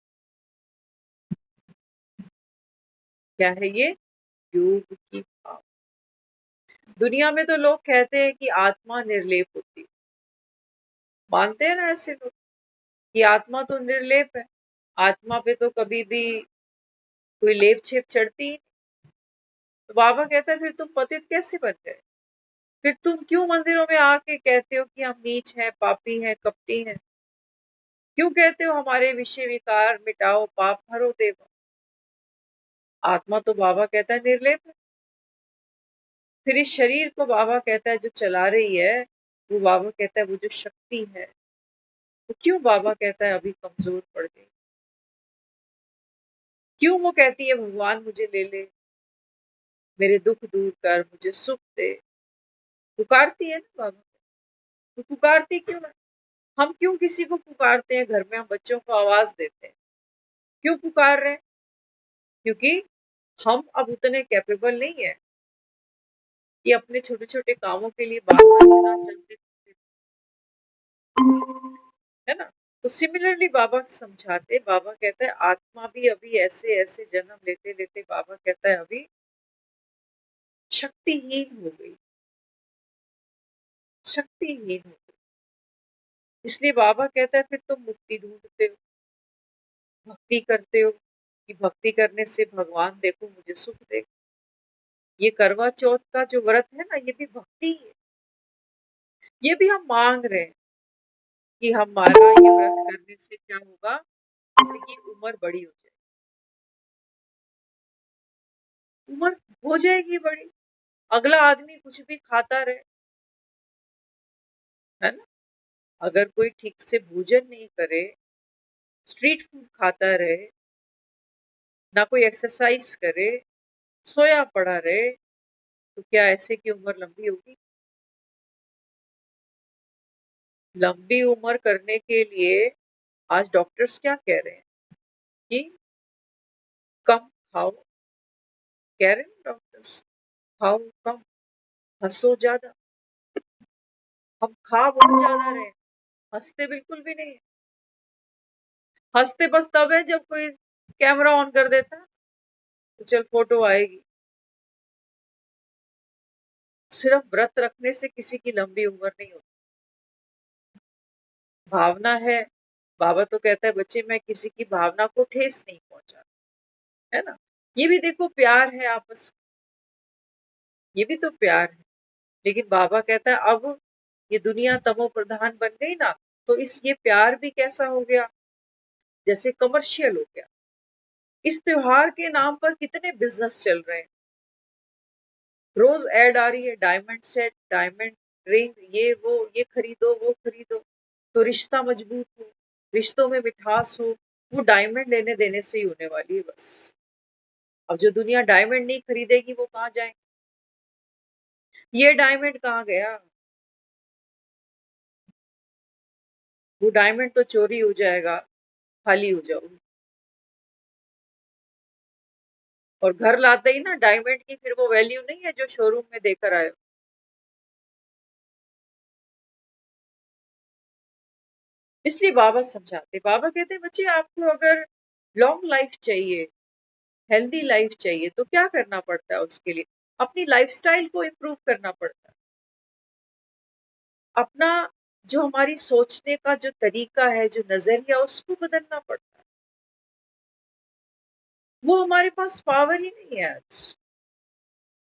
क्या है ये? योग की पावर। दुनिया में तो लोग कहते हैं कि आत्मा निर्लेप होती है, मानते हैं ना ऐसे लोग कि आत्मा तो निर्लेप है, आत्मा पे तो कभी भी कोई लेप छेप चढ़ती ही नहीं। तो बाबा कहता है फिर तुम पतित कैसे बन गए, फिर तुम क्यों मंदिरों में आके कहते हो कि हम नीच हैं, पापी हैं, कपटी हैं, क्यों कहते हो हमारे विषय विकार मिटाओ, पाप हरो देवो। आत्मा तो बाबा कहता है निर्लेप है। फिर इस शरीर को बाबा कहता है जो चला रही है, वो बाबा कहता है वो जो शक्ति है, वो क्यों बाबा कहता है अभी कमजोर पड़ गई, क्यों वो कहती है भगवान मुझे ले ले, मेरे दुख दूर कर, मुझे सुख दे, पुकारती है ना बाबा। तो पुकारती क्यों है? हम क्यों किसी को पुकारते हैं, घर में हम बच्चों को आवाज देते हैं, क्यों पुकार रहे हैं? क्योंकि हम अब उतने कैपेबल नहीं है कि अपने छोटे छोटे कामों के लिए बार बार इतना चलते फिरते, है ना। तो सिमिलरली बाबा समझाते, बाबा कहता है आत्मा भी अभी ऐसे ऐसे जन्म लेते लेते, बाबा कहता है अभी शक्तिहीन हो गई, शक्तिहीन हो गई। इसलिए बाबा कहता है फिर तुम मुक्ति ढूंढते हो, भक्ति करते हो कि भक्ति करने से भगवान देखो मुझे सुख दे। ये करवा चौथ का जो व्रत है ना, ये भी भक्ति है। ये भी हम मांग रहे हैं कि हमारा ये व्रत करने से क्या होगा, किसी की उम्र बड़ी हो जाएगी, उम्र हो जाएगी बड़ी, अगला आदमी कुछ भी खाता रहे, है ना। अगर कोई ठीक से भोजन नहीं करे, स्ट्रीट फूड खाता रहे, ना कोई एक्सरसाइज करे, सोया पड़ा रहे, तो क्या ऐसे की उम्र लंबी होगी? लंबी उम्र करने के लिए आज डॉक्टर्स क्या कह रहे हैं कि कम खाओ, कह रहे हैं डॉक्टर्स, खाओ कम, हंसो ज्यादा। हम खा बहुत ज्यादा रहे हैं, हंसते बिल्कुल भी नहीं है। हंसते बस तब है जब कोई कैमरा ऑन कर देता है तो चल फोटो आएगी। सिर्फ व्रत रखने से किसी की लंबी उम्र नहीं होती, भावना है। बाबा तो कहता है बच्चे मैं किसी की भावना को ठेस नहीं पहुंचा, है ना। ये भी देखो प्यार है आपस में, ये भी तो प्यार है। लेकिन बाबा कहता है अब ये दुनिया तमो प्रधान बन गई ना, तो इस ये प्यार भी कैसा हो गया, जैसे कमर्शियल हो गया। इस त्योहार के नाम पर कितने बिजनेस चल रहे हैं, रोज ऐड आ रही है, डायमंड सेट, डायमंड रिंग, ये खरीदो वो खरीदो, तो रिश्ता मजबूत हो, रिश्तों में मिठास हो, वो डायमंड लेने देने से ही होने वाली है बस। अब जो दुनिया डायमंड नहीं खरीदेगी वो कहाँ जाएंगे, ये डायमंड कहाँ गया, वो डायमंड तो चोरी हो जाएगा, खाली हो जाओगे। और घर लाते ही ना डायमंड की फिर वो वैल्यू नहीं है जो शोरूम में देकर आए हो। इसलिए बाबा समझाते, बाबा कहते हैं बच्चे आपको अगर लॉन्ग लाइफ चाहिए, हेल्दी लाइफ चाहिए, तो क्या करना पड़ता है उसके लिए, अपनी लाइफस्टाइल को इम्प्रूव करना पड़ता है। अपना जो हमारी सोचने का जो तरीका है, जो नजरिया, उसको बदलना पड़ता है। वो हमारे पास पावर ही नहीं है आज।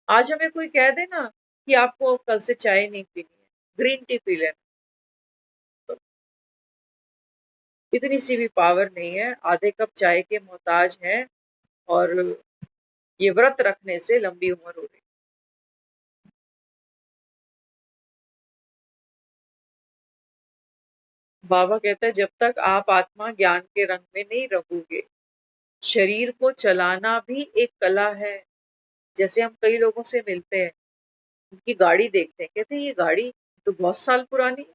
आज हमें कोई कह दे ना कि आपको कल से चाय नहीं पीनी है, ग्रीन टी पी लेना, तो इतनी सी भी पावर नहीं है, आधे कप चाय के मोहताज हैं और ये व्रत रखने से लंबी उम्र हो रही। बाबा कहता है जब तक आप आत्मा ज्ञान के रंग में नहीं रहोगे, शरीर को चलाना भी एक कला है। जैसे हम कई लोगों से मिलते हैं, उनकी गाड़ी देखते हैं, कहते हैं ये गाड़ी तो बहुत साल पुरानी है,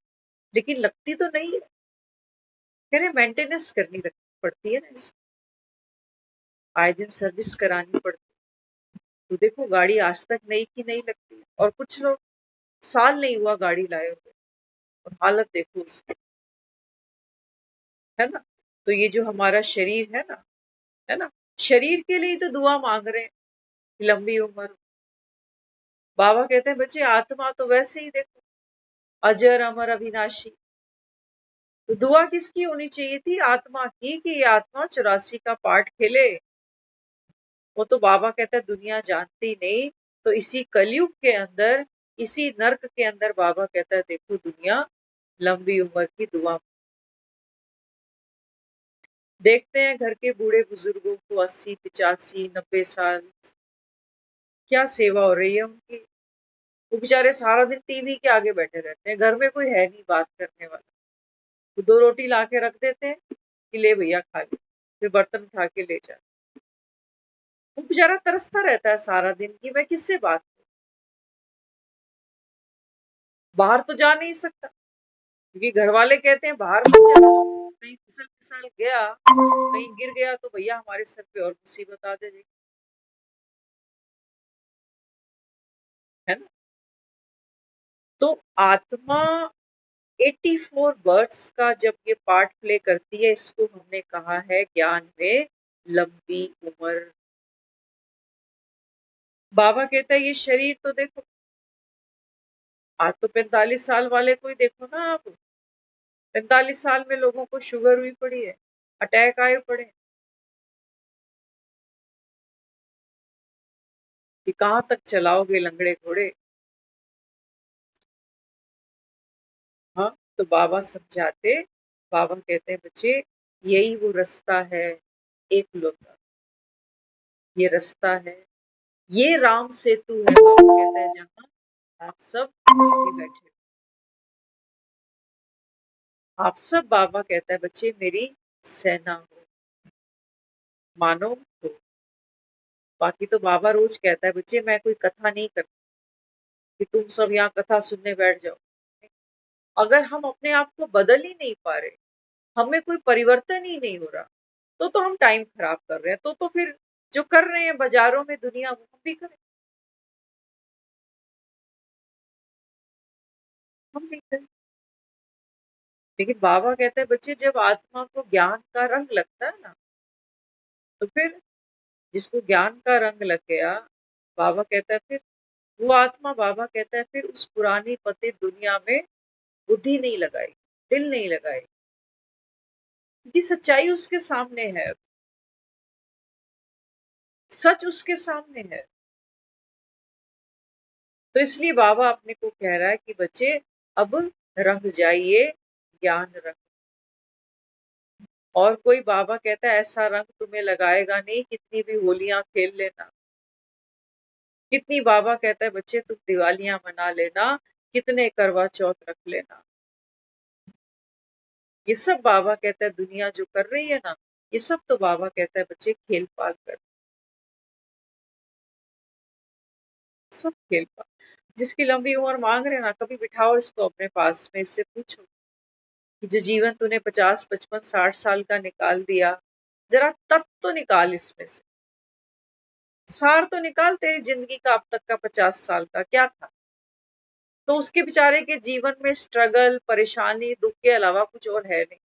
लेकिन लगती तो नहीं है। कह रहे मेंटेनेंस करनी पड़ती है ना इसकी, आए दिन सर्विस करानी पड़ती है। तो देखो गाड़ी आज तक नई की नहीं लगती है। और कुछ लोग साल नहीं हुआ गाड़ी लाए हुए, और हालत देखो उसकी, है ना। तो ये जो हमारा शरीर है ना, शरीर के लिए तो दुआ मांग रहे हैं कि लंबी उम्र। बाबा कहते हैं बच्चे आत्मा तो वैसे ही देखो अजर अमर अविनाशी, तो दुआ किसकी होनी चाहिए थी, आत्मा की, कि ये आत्मा 84 का पाठ खेले। वो तो बाबा कहता है दुनिया जानती नहीं। तो इसी कलयुग के अंदर, इसी नर्क के अंदर बाबा कहता है देखो दुनिया लंबी उम्र की दुआ। देखते हैं घर के बूढ़े बुजुर्गों को 80 85 90 साल, क्या सेवा हो रही है उनकी। वो बेचारे सारा दिन टीवी के आगे बैठे रहते हैं, घर में कोई है नहीं बात करने वाला। वो 2 रोटी ला के रख देते हैं कि ले भैया खा ले, फिर बर्तन उठा के ले जा। वो बेचारा तरसता रहता है सारा दिन कि मैं किससे बात करूं, बाहर तो जा नहीं सकता क्योंकि घर वाले कहते हैं बाहर मत जाओ, कहीं फिसल फिसल गया, कहीं गिर गया तो भैया हमारे सर पे और मुसीबत आ जाएगी, है ना। तो आत्मा 84 बर्थ्स का जब ये पार्ट प्ले करती है, इसको हमने कहा है ज्ञान में लंबी उम्र। बाबा कहता है ये शरीर तो देखो, आज तो 45 साल वाले को ही देखो ना आप, 45 साल में लोगों को शुगर हुई पड़ी है, अटैक आए पड़े हैं, कि कहाँ तक चलाओगे लंगड़े घोड़े। हाँ, तो बाबा समझाते, बाबा कहते हैं बच्चे यही वो रास्ता है, एक लौता ये रास्ता है, ये राम सेतु है, बाबा कहते हैं जहाँ आप सब अभी बैठे हो। आप सब, बाबा कहता है बच्चे मेरी सेना हो, मानो तो। बाकी तो बाबा रोज कहता है बच्चे मैं कोई कथा नहीं करता कि तुम सब यहाँ कथा सुनने बैठ जाओ। अगर हम अपने आप को बदल ही नहीं पा रहे, हमें कोई परिवर्तन ही नहीं हो रहा, तो हम टाइम खराब कर रहे हैं। तो फिर जो कर रहे हैं बाजारों में दुनिया, वो हम भी करें, हम भी करें। लेकिन बाबा कहते हैं बच्चे जब आत्मा को ज्ञान का रंग लगता है ना, तो फिर जिसको ज्ञान का रंग लग गया, बाबा कहता है फिर वो आत्मा, बाबा कहता है फिर उस पुरानी पतित दुनिया में बुद्धि नहीं लगाई, दिल नहीं लगाई, क्योंकि सच्चाई उसके सामने है, सच उसके सामने है। तो इसलिए बाबा अपने को कह रहा है कि बच्चे अब रंग जाइए, ज्ञान रंग। और कोई, बाबा कहता है ऐसा रंग तुम्हें लगाएगा नहीं, कितनी भी होलियां खेल लेना, कितनी, बाबा कहता है बच्चे तुम दिवालियां मना लेना, कितने करवा चौथ रख लेना, ये सब बाबा कहता है दुनिया जो कर रही है ना, ये सब तो बाबा कहता है बच्चे खेल पाल कर, सब खेल पाल। जिसकी लंबी उम्र मांग रहे ना, कभी बिठाओ इसको अपने पास में, इससे पूछो कि जो जीवन तूने 50, 55, 60 साल का निकाल दिया, जरा तत्व तो निकाल इसमें से, सार तो निकाल, तेरी जिंदगी का अब तक का 50 साल का क्या था। तो उसके बेचारे के जीवन में स्ट्रगल, परेशानी, दुख के अलावा कुछ और है नहीं।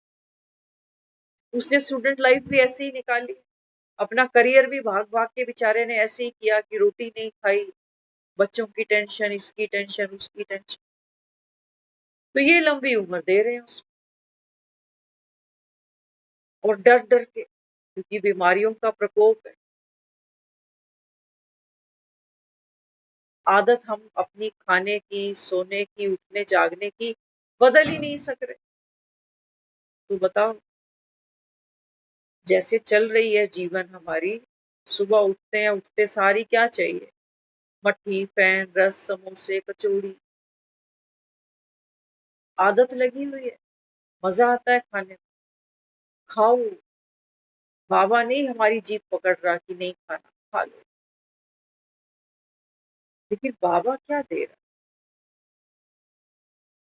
उसने स्टूडेंट लाइफ भी ऐसे ही निकाली, अपना करियर भी भाग भाग के बेचारे ने ऐसे ही किया कि रोटी नहीं खाई, बच्चों की टेंशन, इसकी टेंशन, उसकी टेंशन। तो ये लंबी उम्र दे रहे हैं उसको, और डर डर के, क्योंकि बीमारियों का प्रकोप है। आदत हम अपनी खाने की, सोने की, उठने जागने की बदल ही नहीं सक रहे। तो बताओ, जैसे चल रही है जीवन हमारी, सुबह उठते हैं, उठते सारी क्या चाहिए, मट्ठी, फैन, रस, समोसे, कचौड़ी, आदत लगी हुई है, मजा आता है खाने में, खाओ। बाबा नहीं हमारी जीभ पकड़ रहा कि नहीं खाना, खा लो। लेकिन बाबा क्या दे रहा है,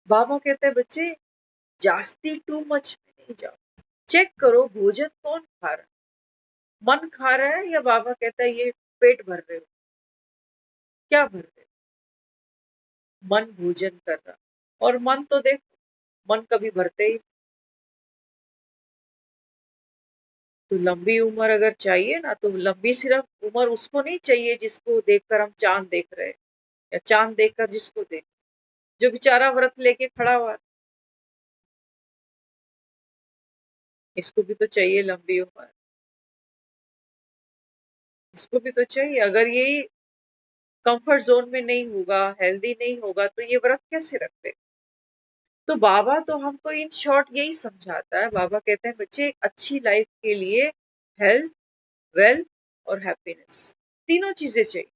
बाबा कहते हैं बच्चे जास्ती टू मच में नहीं जाओ, चेक करो भोजन कौन खा रहा है, मन खा रहा है, या बाबा कहता है ये पेट भर रहे हो, क्या भर रहे हो, मन भोजन कर रहा। और मन तो देखो, मन कभी भरते ही। तो लंबी उम्र अगर चाहिए ना, तो लंबी सिर्फ उम्र उसको नहीं चाहिए जिसको देखकर हम चांद देख रहे हैं, या चांद देखकर जिसको देख, जो बेचारा व्रत लेके खड़ा हुआ है, इसको भी तो चाहिए लंबी उम्र, इसको भी तो चाहिए। अगर यही कंफर्ट जोन में नहीं होगा, हेल्दी नहीं होगा, तो ये व्रत कैसे रखते। तो बाबा तो हमको इन शॉर्ट यही समझाता है, बाबा कहते हैं बच्चे एक अच्छी लाइफ के लिए हेल्थ, वेल्थ और हैप्पीनेस, तीनों चीजें चाहिए।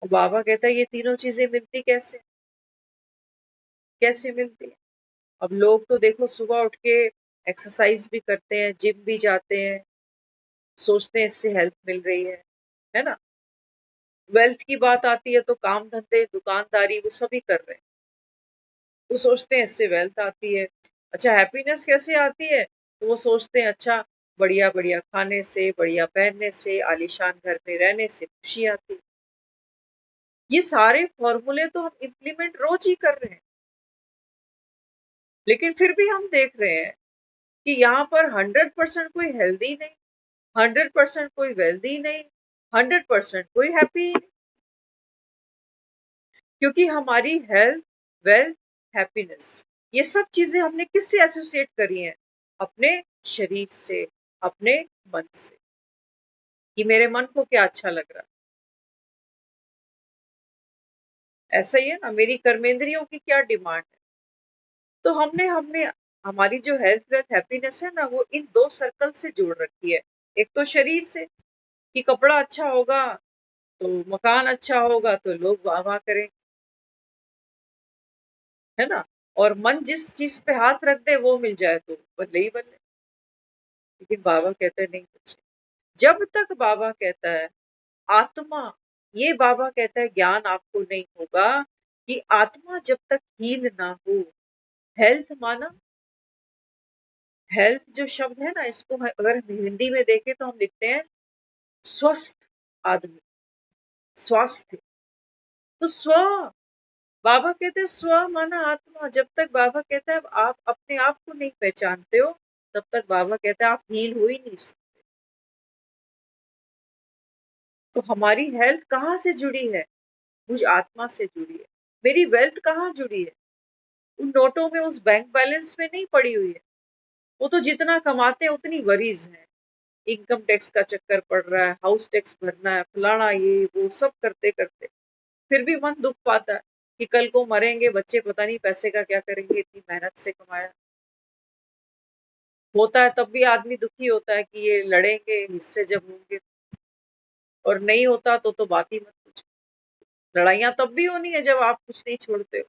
और बाबा कहता है ये तीनों चीजें मिलती कैसे, कैसे मिलती है। अब लोग तो देखो सुबह उठ के एक्सरसाइज भी करते हैं, जिम भी जाते हैं, सोचते हैं इससे हेल्थ मिल रही है ना। वेल्थ की बात आती है तो काम धंधे, दुकानदारी, वो सभी कर रहे हैं, वो सोचते हैं इससे वेल्थ आती है। अच्छा हैप्पीनेस कैसे आती है? तो वो सोचते हैं अच्छा बढ़िया बढ़िया खाने से, बढ़िया पहनने से, आलीशान घर में रहने से खुशी आती है। ये सारे फॉर्मूले तो हम इम्प्लीमेंट रोज ही कर रहे हैं, लेकिन फिर भी हम देख रहे हैं कि यहाँ पर 100% कोई हेल्दी नहीं, 100% कोई वेल्दी नहीं, 100% कोई हैप्पी नहीं। क्योंकि हमारी हेल्थ, वेल्थ, हैप्पीनेस, ये सब चीजें हमने किससे एसोसिएट करी हैं? अपने शरीर से, अपने मन से, कि मेरे मन को क्या अच्छा लग रहा है। ऐसा ही है ना, मेरी कर्मेंद्रियों की क्या डिमांड है। तो हमने हमने हमारी जो हेल्थ, वेल्थ, हैप्पीनेस है ना, वो इन दो सर्कल से जोड़ रखी है। एक तो शरीर से, कि कपड़ा अच्छा होगा तो मकान अच्छा होगा तो लोग वाह वाह करें, है ना। और मन जिस चीज पे हाथ रख दे वो मिल जाए तो बल्ले ही बल्ले। लेकिन बाबा कहते हैं नहीं बच्चे, जब तक बाबा कहता है आत्मा, ये बाबा कहता है ज्ञान आपको नहीं होगा कि आत्मा जब तक हील ना हो। हेल्थ माना, हेल्थ जो शब्द है ना, इसको अगर हम हिंदी में देखें तो हम लिखते हैं स्वस्थ आदमी, स्वास्थ्य। तो स्व, बाबा कहते हैं स्व माना आत्मा। जब तक बाबा कहता है आप अपने आप को नहीं पहचानते हो, तब तक बाबा कहता है आप हील हो ही नहीं सकते। तो हमारी हेल्थ कहाँ से जुड़ी है? मुझ आत्मा से जुड़ी है। मेरी वेल्थ कहाँ जुड़ी है? उन नोटों में, उस बैंक बैलेंस में नहीं पड़ी हुई है। वो तो जितना कमाते हैं उतनी वरीज है। इनकम टैक्स का चक्कर पड़ रहा है, हाउस टैक्स भरना है, फलाना ये वो सब करते करते फिर भी मन दुख पाता है कि कल को मरेंगे, बच्चे पता नहीं पैसे का क्या करेंगे, इतनी मेहनत से कमाया। होता है तब भी आदमी दुखी होता है कि ये लड़ेंगे हिस्से जब होंगे, और नहीं होता तो बात ही मत पूछो। लड़ाइयाँ तब भी होनी है जब आप कुछ नहीं छोड़ते हो,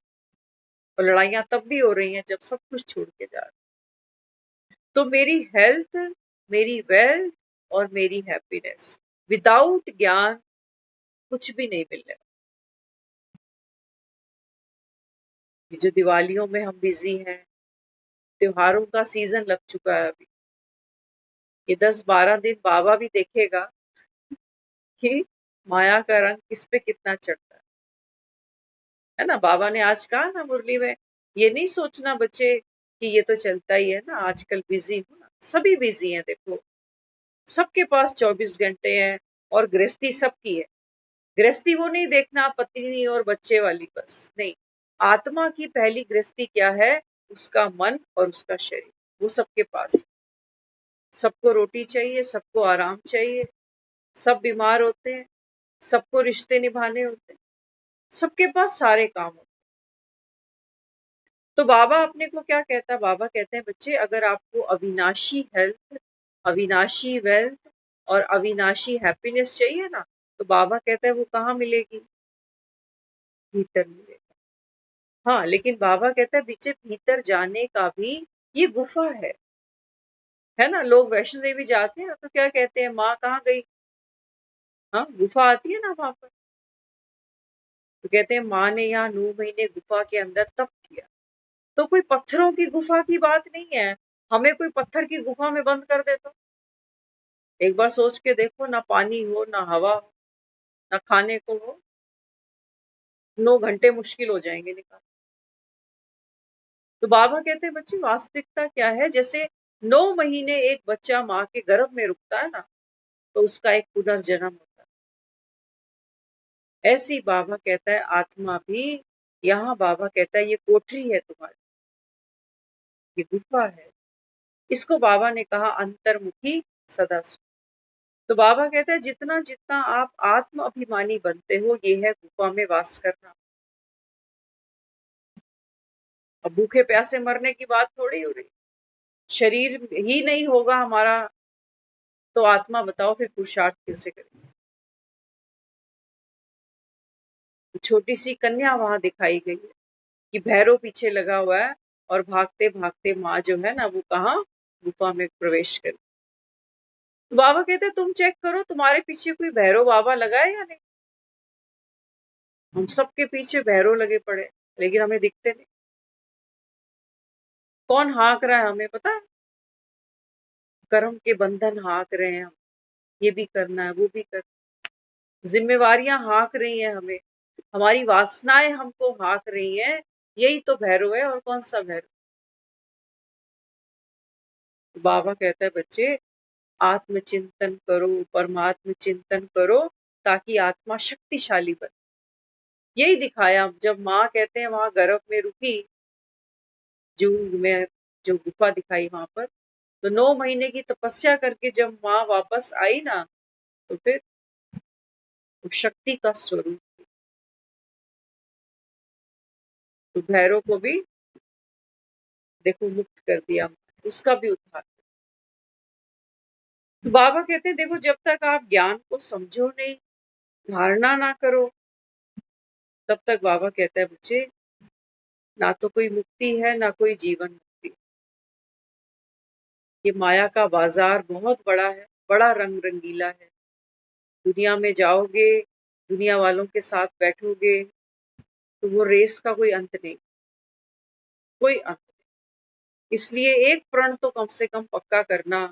और लड़ाइयाँ तब भी हो रही हैं जब सब कुछ छोड़ के जा रहे हो। तो मेरी हेल्थ, मेरी वेल्थ और मेरी हैप्पीनेस, विदाउट ज्ञान कुछ भी नहीं मिलने वाला। ये जो दिवालियों में हम बिजी हैं, त्योहारों का सीजन लग चुका है अभी, ये 10-12 दिन बाबा भी देखेगा कि माया का रंग किस पे कितना चढ़ता है ना। बाबा ने आज कहा ना मुरली में, ये नहीं सोचना बच्चे कि ये तो चलता ही है ना, आजकल बिजी हूँ ना। सभी बिजी हैं, देखो सबके पास 24 घंटे हैं, और गृहस्थी सबकी है। गृहस्थी वो नहीं देखना पत्नी और बच्चे वाली, बस नहीं। आत्मा की पहली गृहस्थी क्या है? उसका मन और उसका शरीर, वो सबके पास है। सबको रोटी चाहिए, सबको आराम चाहिए, सब बीमार होते हैं, सबको रिश्ते निभाने होते हैं, सबके पास सारे काम होते हैं। तो बाबा अपने को क्या कहता है? बाबा कहते हैं बच्चे, अगर आपको अविनाशी हेल्थ, अविनाशी वेल्थ और अविनाशी हैप्पीनेस चाहिए ना, तो बाबा कहता है वो कहाँ मिलेगी? भीतर मिलेगी। हाँ, लेकिन बाबा कहता है पीछे भीतर जाने का भी ये गुफा है ना। लोग वैष्णो देवी जाते हैं तो क्या कहते हैं, माँ कहाँ गई? हाँ, गुफा आती है ना वहां पर, तो कहते हैं माँ ने यहाँ 9 महीने गुफा के अंदर तप किया। तो कोई पत्थरों की गुफा की बात नहीं है। हमें कोई पत्थर की गुफा में बंद कर दे तो एक बार सोच के देखो, ना पानी हो, ना हवा हो, ना खाने को हो, 9 घंटे मुश्किल हो जाएंगे निकाल। तो बाबा कहते हैं बच्चे वास्तविकता क्या है? जैसे 9 महीने एक बच्चा माँ के गर्भ में रुकता है ना, तो उसका एक पुनर्जन्म होता है। ऐसी बाबा कहता है आत्मा भी, यहाँ बाबा कहता है ये कोठरी है तुम्हारी, ये गुफा है। इसको बाबा ने कहा अंतर्मुखी सदा सुख। तो बाबा कहते हैं जितना जितना आप आत्म अभिमानी बनते हो, ये है गुफा में वास करना। अब भूखे प्यासे मरने की बात थोड़ी हो रही। शरीर ही नहीं होगा हमारा, तो आत्मा बताओ फिर पुरुषार्थ कैसे करेंगे? छोटी सी कन्या वहां दिखाई गई है कि भैरव पीछे लगा हुआ है, और भागते भागते माँ जो है ना, वो कहाँ? गुफा में प्रवेश कर। तो बाबा कहते हैं तुम चेक करो तुम्हारे पीछे कोई भैरव बाबा लगा है या नहीं। हम सबके पीछे भैरव लगे पड़े, लेकिन हमें दिखते नहीं। कौन हाँक रहा है हमें पता है? कर्म के बंधन हाँक रहे हैं हम, ये भी करना है वो भी करना है, जिम्मेवारियां हाँक रही हैं हमें, हमारी वासनाएं हमको हाँक रही हैं। यही तो भैरव है, और कौन सा भैरव? बाबा कहता है बच्चे, आत्मचिंतन करो, परमात्म चिंतन करो, ताकि आत्मा शक्तिशाली बने। यही दिखाया जब माँ कहते हैं वहां गर्भ में रुकी, जून में जो गुफा दिखाई वहां पर, तो 9 महीने की तपस्या करके जब माँ वापस आई ना, तो फिर वो शक्ति का स्वरूप, तो भैरव को भी देखो मुक्त कर दिया, उसका भी उद्धार। तो बाबा कहते हैं देखो, जब तक आप ज्ञान को समझो नहीं, धारणा ना करो, तब तक बाबा कहता है बच्चे, ना तो कोई मुक्ति है ना कोई जीवन मुक्ति। ये माया का बाजार बहुत बड़ा है, बड़ा रंग रंगीला है। दुनिया में जाओगे, दुनिया वालों के साथ बैठोगे, तो वो रेस का कोई अंत नहीं, कोई अंत नहीं। इसलिए एक प्रण तो कम से कम पक्का करना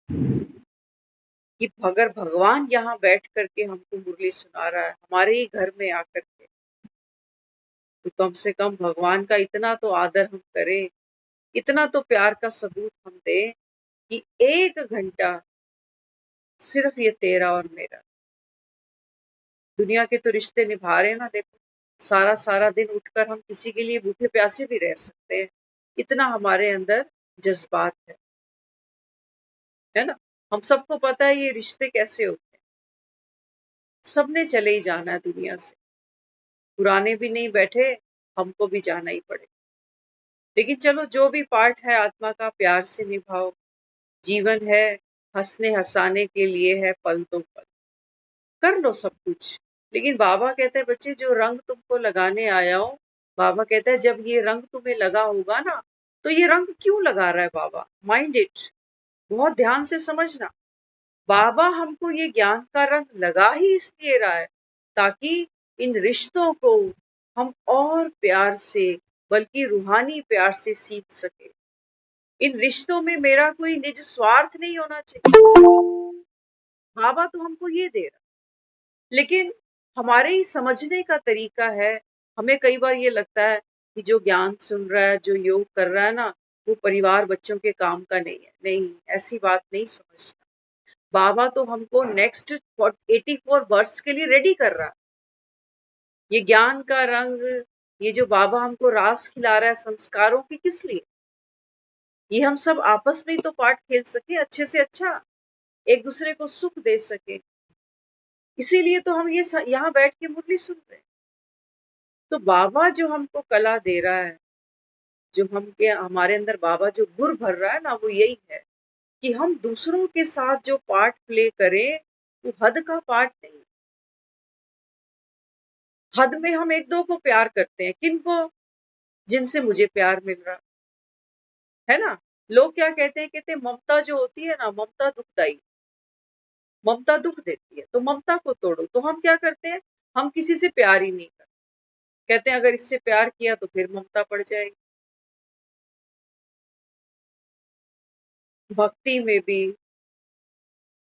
कि अगर भगवान यहाँ बैठ करके हमको मुरली सुना रहा है, हमारे ही घर में आकर के, तो कम से कम भगवान का इतना तो आदर हम करें, इतना तो प्यार का सबूत हम दें कि 1 घंटा सिर्फ ये तेरा और मेरा। दुनिया के तो रिश्ते निभा रहे हैं ना, देखो सारा सारा दिन उठकर हम किसी के लिए भूखे प्यासे भी रह सकते हैं, इतना हमारे अंदर जज्बात है ना। हम सबको पता है ये रिश्ते कैसे होते हैं, सबने चले ही जाना है दुनिया से, पुराने भी नहीं बैठे, हमको भी जाना ही पड़े। लेकिन चलो जो भी पार्ट है आत्मा का, प्यार से निभाओ। जीवन है, हंसने हंसाने के लिए है, पल तो पल, कर लो सब कुछ। लेकिन बाबा कहते हैं बच्चे, जो रंग तुमको लगाने आया हो, बाबा कहता है जब ये रंग तुम्हें लगा होगा ना, तो ये रंग क्यों लगा रहा है बाबा, माइंड इट, बहुत ध्यान से समझना। बाबा हमको ये ज्ञान का रंग लगा ही इसलिए रहा है, ताकि इन रिश्तों को हम और प्यार से, बल्कि रूहानी प्यार से सीख सके। इन रिश्तों में मेरा कोई निज स्वार्थ नहीं होना चाहिए। बाबा तो हमको ये दे रहा, लेकिन हमारे ही समझने का तरीका है। हमें कई बार ये लगता है कि जो ज्ञान सुन रहा है, जो योग कर रहा है ना, वो परिवार बच्चों के काम का नहीं है। नहीं, ऐसी बात नहीं समझता। बाबा तो हमको नेक्स्ट 84 वर्ष के लिए रेडी कर रहा है। ये ज्ञान का रंग, ये जो बाबा हमको रास खिला रहा है संस्कारों की, किस लिए? ये हम सब आपस में ही तो पार्ट खेल सके अच्छे से अच्छा, एक दूसरे को सुख दे सके। इसीलिए तो हम ये यहाँ बैठ के मुरली सुन रहे हैं। तो बाबा जो हमको कला दे रहा है, जो हमके हमारे अंदर बाबा जो गुर भर रहा है ना, वो यही है कि हम दूसरों के साथ जो पार्ट प्ले करें, वो हद का पार्ट नहीं। हद में हम एक दो को प्यार करते हैं, किनको? जिनसे मुझे प्यार मिल रहा है ना। लोग क्या कहते हैं, कहते हैं ममता जो होती है ना, ममता दुखदाई, ममता दुख देती है, तो ममता को तोड़ो। तो हम क्या करते हैं, हम किसी से प्यार ही नहीं करते, कहते हैं अगर इससे प्यार किया तो फिर ममता पड़ जाएगी। भक्ति में भी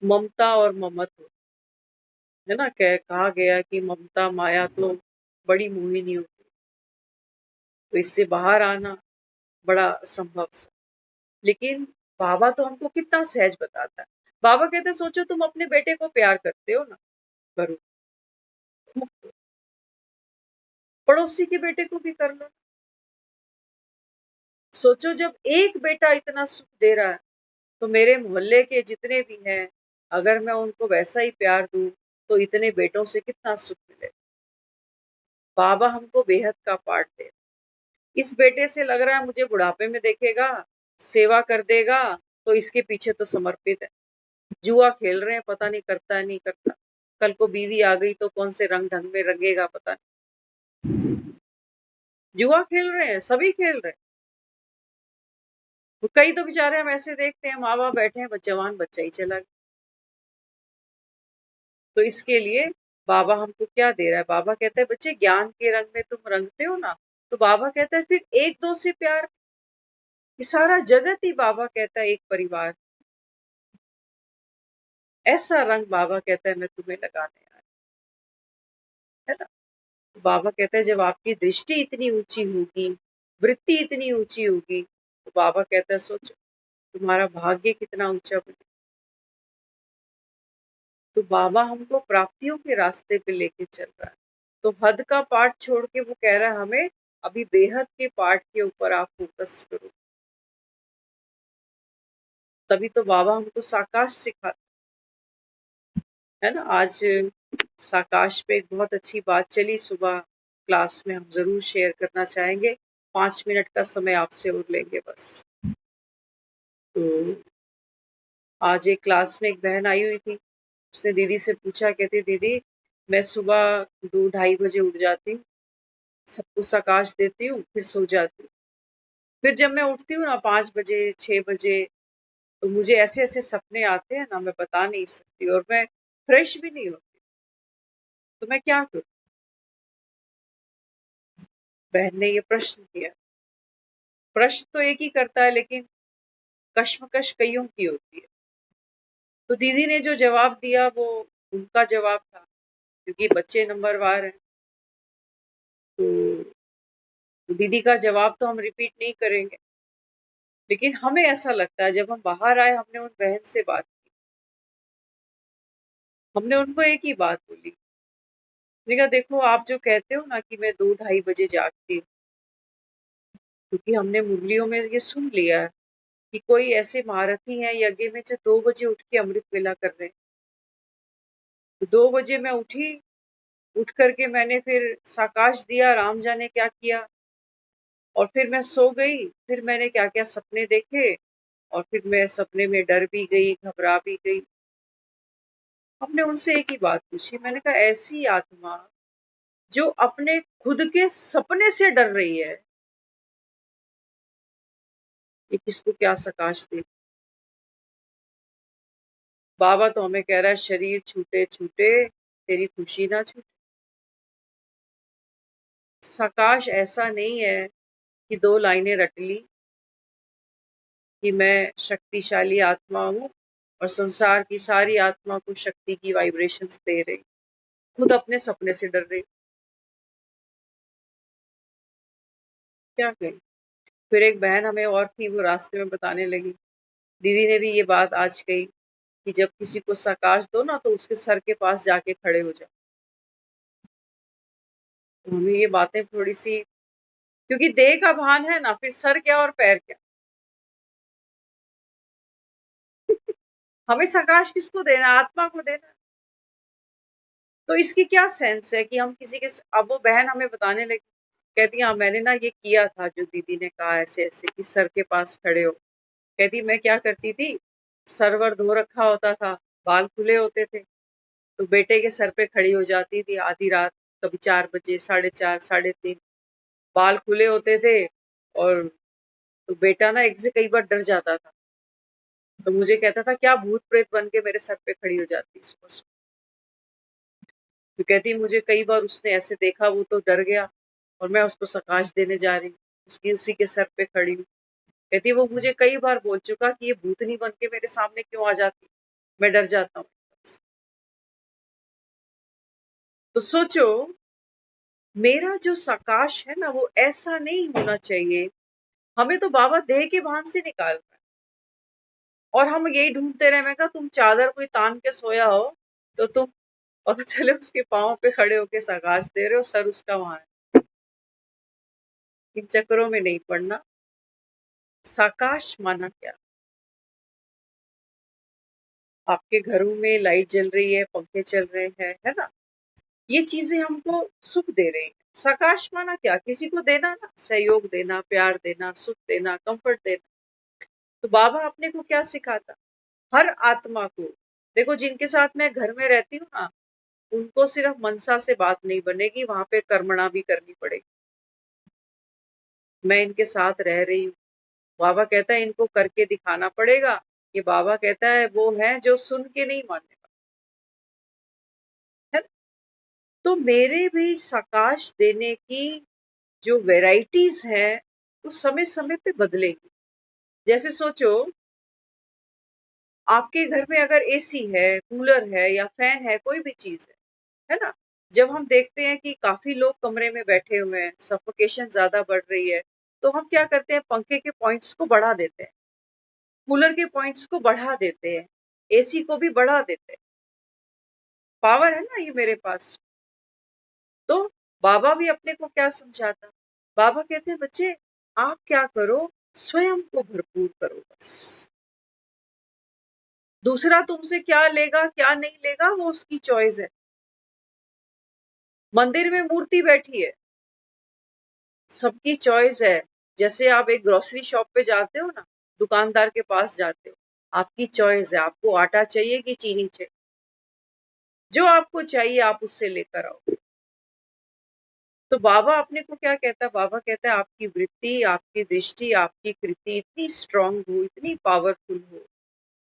ममता और ममत्व है ना, कहा गया कि ममता माया तो बड़ी मोहिनी होती है, तो इससे बाहर आना बड़ा असंभव सा। लेकिन बाबा तो हमको कितना सहज बताता है। बाबा कहते सोचो तुम अपने बेटे को प्यार करते हो ना, करो, पड़ोसी के बेटे को भी कर लो। सोचो जब एक बेटा इतना सुख दे रहा है, तो मेरे मोहल्ले के जितने भी हैं, अगर मैं उनको वैसा ही प्यार दूं, तो इतने बेटों से कितना सुख मिले। बाबा हमको बेहद का पार्ट दे। इस बेटे से लग रहा है मुझे बुढ़ापे में देखेगा, सेवा कर देगा, तो इसके पीछे तो समर्पित है। जुआ खेल रहे हैं, पता नहीं करता है नहीं करता। कल को बीवी आ गई तो कौन से रंग ढंग में रंगेगा पता नहीं। जुआ खेल रहे हैं, सभी खेल रहे हैं। तो कई तो बेचारे हम ऐसे देखते हैं, माँ बाप बैठे हैं, जवान बच्चा ही चला गया। तो इसके लिए बाबा हमको क्या दे रहा है, बाबा कहता है बच्चे ज्ञान के रंग में तुम रंगते हो ना, तो बाबा कहता है फिर एक दो से प्यार, कि सारा जगत ही बाबा कहता है एक परिवार, ऐसा रंग बाबा कहता है मैं तुम्हें लगाने आया, है ना। बाबा कहता है जब आपकी दृष्टि इतनी ऊंची होगी, वृत्ति इतनी ऊंची होगी, तो बाबा कहता है सोचो तुम्हारा भाग्य कितना ऊंचा बने। तो बाबा हमको प्राप्तियों के रास्ते पे लेके चल रहा है। तो हद का पाठ छोड़ के वो कह रहा है हमें अभी बेहद के पाठ के ऊपर आप फोकस करो। तभी तो बाबा हमको साकाश सिखाता है ना। आज साकाश पे एक बहुत अच्छी बात चली सुबह क्लास में, हम जरूर शेयर करना चाहेंगे। 5 मिनट का समय आपसे और लेंगे बस। तो आज एक क्लास में एक बहन आई हुई थी, उसने दीदी से पूछा, कहती दीदी मैं सुबह 2-2:30 बजे उठ जाती हूँ, सबको साकाश देती हूँ, फिर सो जाती हूँ। फिर जब मैं उठती हूँ ना 5 बजे 6 बजे, तो मुझे ऐसे ऐसे सपने आते हैं ना, मैं बता नहीं सकती, और मैं फ्रेश भी नहीं होती। तो मैं क्या करूँ? बहन ने ये प्रश्न किया। प्रश्न तो एक ही करता है लेकिन कश्मकश कईयों की होती है। तो दीदी ने जो जवाब दिया वो उनका जवाब था, क्योंकि बच्चे नंबरवार हैं। तो दीदी का जवाब तो हम रिपीट नहीं करेंगे, लेकिन हमें ऐसा लगता है जब हम बाहर आए, हमने उन बहन से बात की, हमने उनको एक ही बात बोली। मैंने कहा देखो आप जो कहते हो ना कि मैं 2-2:30 बजे जागती हूँ, क्योंकि हमने मुरलियों में ये सुन लिया है कि कोई ऐसे महारथी हैं यज्ञ में जो 2 बजे उठ के अमृत वेला कर रहे हैं। तो 2 बजे मैं उठी, उठ करके मैंने फिर साकाश दिया, राम जाने क्या किया, और फिर मैं सो गई। फिर मैंने क्या क्या सपने देखे, और फिर मैं सपने में डर भी गई, घबरा भी गई। हमने उनसे एक ही बात पूछी, मैंने कहा ऐसी आत्मा जो अपने खुद के सपने से डर रही है, ये किसको क्या सकाश दे। बाबा तो हमें कह रहा है शरीर छूटे छूटे तेरी खुशी ना छूटे। सकाश ऐसा नहीं है कि 2 लाइनें रट ली कि मैं शक्तिशाली आत्मा हूँ और संसार की सारी आत्मा को शक्ति की वाइब्रेशंस दे रही, खुद अपने सपने से डर रही। क्या कहें। फिर एक बहन हमें और थी, वो रास्ते में बताने लगी, दीदी ने भी ये बात आज कही कि जब किसी को सकाश दो ना तो उसके सर के पास जाके खड़े हो जाओ। तो हमें ये बातें थोड़ी सी, क्योंकि देह का भान है ना, फिर सर क्या और पैर क्या। हमें सकाश किसको देना, आत्मा को देना। तो इसकी क्या सेंस है कि हम किसी के अब वो बहन हमें बताने लगी, कहती हाँ मैंने ना ये किया था जो दीदी ने कहा ऐसे ऐसे कि सर के पास खड़े हो। कहती मैं क्या करती थी, सरवर धो रखा होता था, बाल खुले होते थे, तो बेटे के सर पे खड़ी हो जाती थी आधी रात, कभी 4 बजे, 4:30, 3:30, बाल खुले होते थे। और तो बेटा ना एक से कई बार डर जाता था, तो मुझे कहता था क्या भूत प्रेत बन के मेरे सर पे खड़ी हो जाती सुबह सुबह। तो कहती मुझे कई बार उसने ऐसे देखा, वो तो डर गया, और मैं उसको सकाश देने जा रही हूँ, उसकी उसी के सर पे खड़ी हूँ। कहती वो मुझे कई बार बोल चुका कि ये भूतनी बन के मेरे सामने क्यों आ जाती, मैं डर जाता हूँ। तो सोचो, मेरा जो सकाश है ना वो ऐसा नहीं होना चाहिए। हमें तो बाबा देह के भान से निकाल रहा है, और हम यही ढूंढते रहे। मैं कहा तुम चादर कोई तान के सोया हो तो तुम पता चले उसके पाँव पे खड़े होके सकाश दे रहे हो, सर उसका वहां है। इन चक्करों में नहीं पड़ना। साकाश माना क्या, आपके घरों में लाइट जल रही है, पंखे चल रहे हैं, है ना, ये चीजें हमको सुख दे रही हैं। साकाश माना क्या, किसी को देना ना, सहयोग देना, प्यार देना, सुख देना, कंफर्ट देना। तो बाबा अपने को क्या सिखाता, हर आत्मा को, देखो जिनके साथ मैं घर में रहती हूँ ना, उनको सिर्फ मनसा से बात नहीं बनेगी, वहां पे कर्मणा भी करनी पड़ेगी। मैं इनके साथ रह रही हूँ, बाबा कहता है इनको करके दिखाना पड़ेगा। ये बाबा कहता है वो है जो सुन के नहीं मानने वाले, है ना? तो मेरे भी सकाश देने की जो वैरायटीज है वो समय समय पे बदलेगी। जैसे सोचो, आपके घर में अगर एसी है, कूलर है या फैन है, कोई भी चीज है ना? जब हम देखते हैं कि काफी लोग कमरे में बैठे हुए हैं, सफोकेशन ज्यादा बढ़ रही है, तो हम क्या करते हैं, पंखे के पॉइंट्स को बढ़ा देते हैं, कूलर के पॉइंट्स को बढ़ा देते हैं, एसी को भी बढ़ा देते हैं। पावर है ना ये मेरे पास। तो बाबा भी अपने को क्या समझाता, बाबा कहते हैं बच्चे, आप क्या करो, स्वयं को भरपूर करो बस। दूसरा तुमसे क्या लेगा क्या नहीं लेगा वो उसकी चॉइस है। मंदिर में मूर्ति बैठी है, सबकी चॉइस है। जैसे आप एक ग्रोसरी शॉप पे जाते हो ना, दुकानदार के पास जाते हो, आपकी चॉइस है, आपको आटा चाहिए कि चीनी चाहिए, जो आपको चाहिए आप उससे लेकर आओ। तो बाबा अपने को क्या कहता है, बाबा कहता है आपकी वृत्ति, आपकी दृष्टि, आपकी कृति इतनी स्ट्रांग हो, इतनी पावरफुल हो,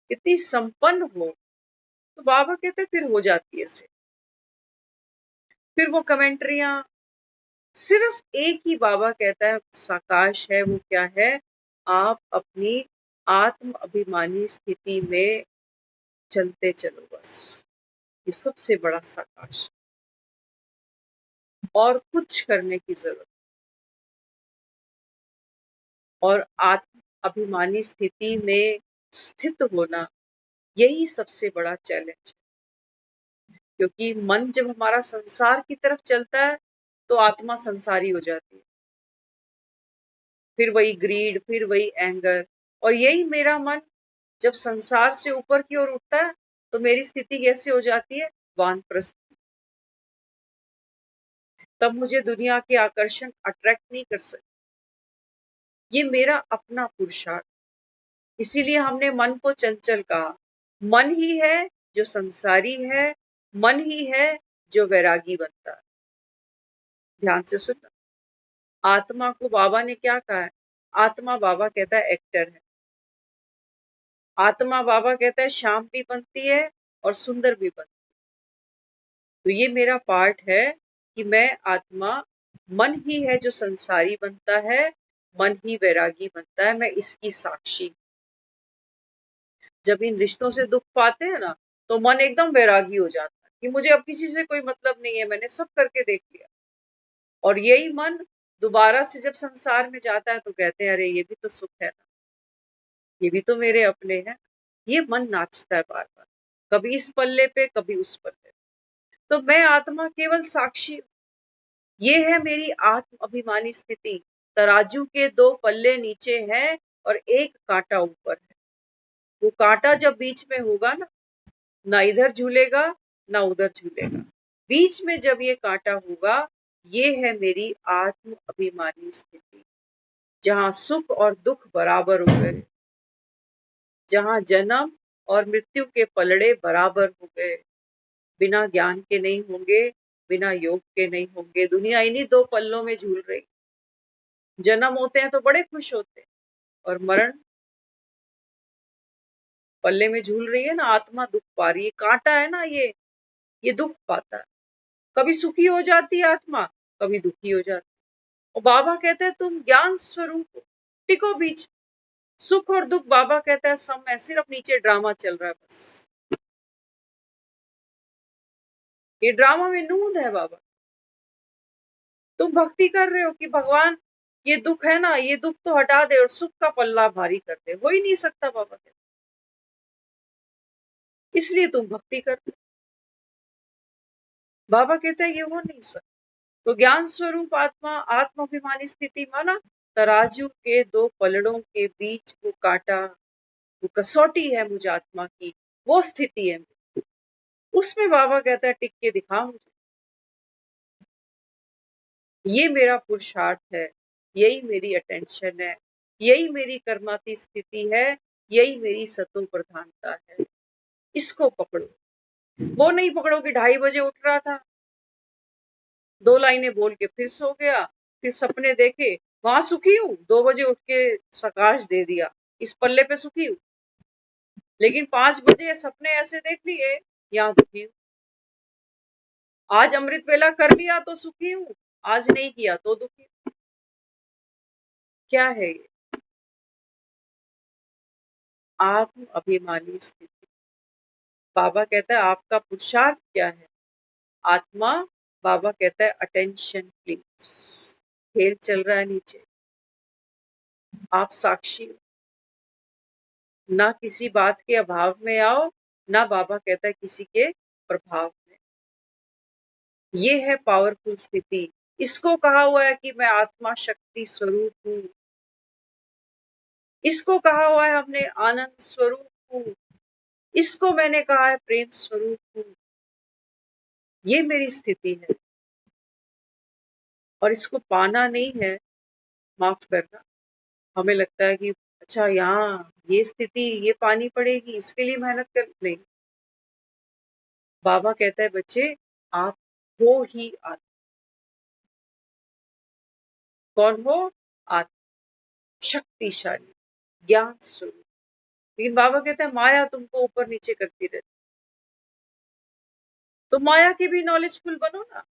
इतनी संपन्न हो, तो बाबा कहते हैं फिर हो जाती है से। फिर वो कमेंट्रियां, सिर्फ एक ही बाबा कहता है साकाश है, वो क्या है, आप अपनी आत्म अभिमानी स्थिति में चलते चलो बस। ये सबसे बड़ा साकाश, और कुछ करने की जरूरत। और आत्म अभिमानी स्थिति में स्थित होना, यही सबसे बड़ा चैलेंज है। क्योंकि मन जब हमारा संसार की तरफ चलता है, तो आत्मा संसारी हो जाती है, फिर वही ग्रीड, फिर वही एंगर। और यही मेरा मन जब संसार से ऊपर की ओर उठता है, तो मेरी स्थिति कैसे हो जाती है, वानप्रस्थ। तब मुझे दुनिया के आकर्षण अट्रैक्ट नहीं कर सकते। ये मेरा अपना पुरुषार्थ। इसीलिए हमने मन को चंचल कहा। मन ही है जो संसारी है, मन ही है जो वैरागी बनता है। ध्यान से सुनना, आत्मा को बाबा ने क्या कहा है, आत्मा बाबा कहता है एक्टर है। आत्मा बाबा कहता है शाम भी बनती है और सुंदर भी बनती है। तो ये मेरा पार्ट है कि मैं आत्मा, मन ही है जो संसारी बनता है, मन ही वैरागी बनता है, मैं इसकी साक्षी। जब इन रिश्तों से दुख पाते हैं ना, तो मन एकदम वैरागी हो जाता है कि मुझे अब किसी से कोई मतलब नहीं है, मैंने सब करके देख लिया। और यही मन दोबारा से जब संसार में जाता है, तो कहते हैं अरे ये भी तो सुख है ना, ये भी तो मेरे अपने हैं। ये मन नाचता है बार बार, कभी इस पल्ले पे कभी उस पल्ले पे। तो मैं आत्मा केवल साक्षी हूँ। ये है मेरी आत्म अभिमानी स्थिति। तराजू के दो पल्ले नीचे हैं और एक कांटा ऊपर है। वो कांटा जब बीच में होगा ना इधर झूलेगा ना उधर झूलेगा। बीच में जब ये कांटा होगा, ये है मेरी आत्म अभिमानी स्थिति, जहां सुख और दुख बराबर हो गए, जहां जन्म और मृत्यु के पलड़े बराबर हो गए। बिना ज्ञान के नहीं होंगे, बिना योग के नहीं होंगे। दुनिया इन्हीं दो पल्लों में झूल रही। जन्म होते हैं तो बड़े खुश होते हैं, और मरण पल्ले में झूल रही है ना, आत्मा दुख पा रही है। कांटा है ना ये दुख पाता है। कभी सुखी हो जाती है आत्मा, कभी दुखी हो जाती है। और बाबा कहते हैं तुम ज्ञान स्वरूप हो, टिको बीच। सुख और दुख, बाबा कहता है सम है, सिर्फ नीचे ड्रामा चल रहा है बस। ये ड्रामा में नूंद है बाबा। तुम भक्ति कर रहे हो कि भगवान ये दुख है ना, ये दुख तो हटा दे और सुख का पल्ला भारी कर दे। हो ही नहीं सकता बाबा कहते, इसलिए तुम भक्ति करते हो। बाबा कहते हैं ये हो नहीं सकता। तो ज्ञान स्वरूप आत्मा, आत्माभिमानी स्थिति माना तराजू के दो पलड़ों के बीच वो कांटा, वो कसौटी है मुझ आत्मा की, वो स्थिति है। उसमें बाबा कहता है टिक के दिखा मुझे। ये मेरा पुरुषार्थ है, यही मेरी अटेंशन है, यही मेरी कर्माती स्थिति है, यही मेरी सतो प्रधानता है। इसको पकड़ो। वो नहीं पकड़ो कि 2:30 बजे उठ रहा था, 2 लाइनें बोल के फिर सो गया, फिर सपने देखे, वहां सुखी हूँ, 2 बजे उठ के सकाश दे दिया, इस पल्ले पे सुखी हूँ। लेकिन 5 बजे सपने ऐसे देख लिए, यहाँ दुखी हूँ। आज अमृत वेला कर लिया तो सुखी हूँ, आज नहीं किया तो दुखी हूँ। क्या है ये? आत्म अभिमानी स्थिति। बाबा कहता है आपका पुरुषार्थ क्या है? आत्मा। बाबा कहता है अटेंशन प्लीज। खेल चल रहा है नीचे, आप साक्षी हो। ना किसी बात के अभाव में आओ, ना बाबा कहता है किसी के प्रभाव में। ये है पावरफुल स्थिति। इसको कहा हुआ है कि मैं आत्मा शक्ति स्वरूप हूँ। इसको कहा हुआ है हमने आनंद स्वरूप हूँ। इसको मैंने कहा है प्रेम स्वरूप हूँ। ये मेरी स्थिति है और इसको पाना नहीं है, माफ करना। हमें लगता है कि अच्छा यहाँ ये स्थिति ये पानी पड़ेगी, इसके लिए मेहनत कर नहीं। बाबा कहता है बच्चे आप हो ही आत्मा। कौन हो? आत्मा शक्तिशाली ज्ञान स्वरूप। लेकिन बाबा कहते हैं माया तुमको ऊपर नीचे करती रहती, तो माया के भी नॉलेजफुल बनो ना।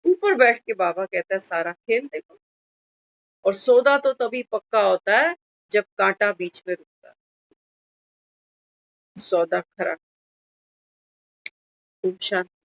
ऊपर बैठ के बाबा कहता है सारा खेल देखो। और सौदा तो तभी पक्का होता है जब कांटा बीच में रुकता है। सौदा खरा। ओम शांति।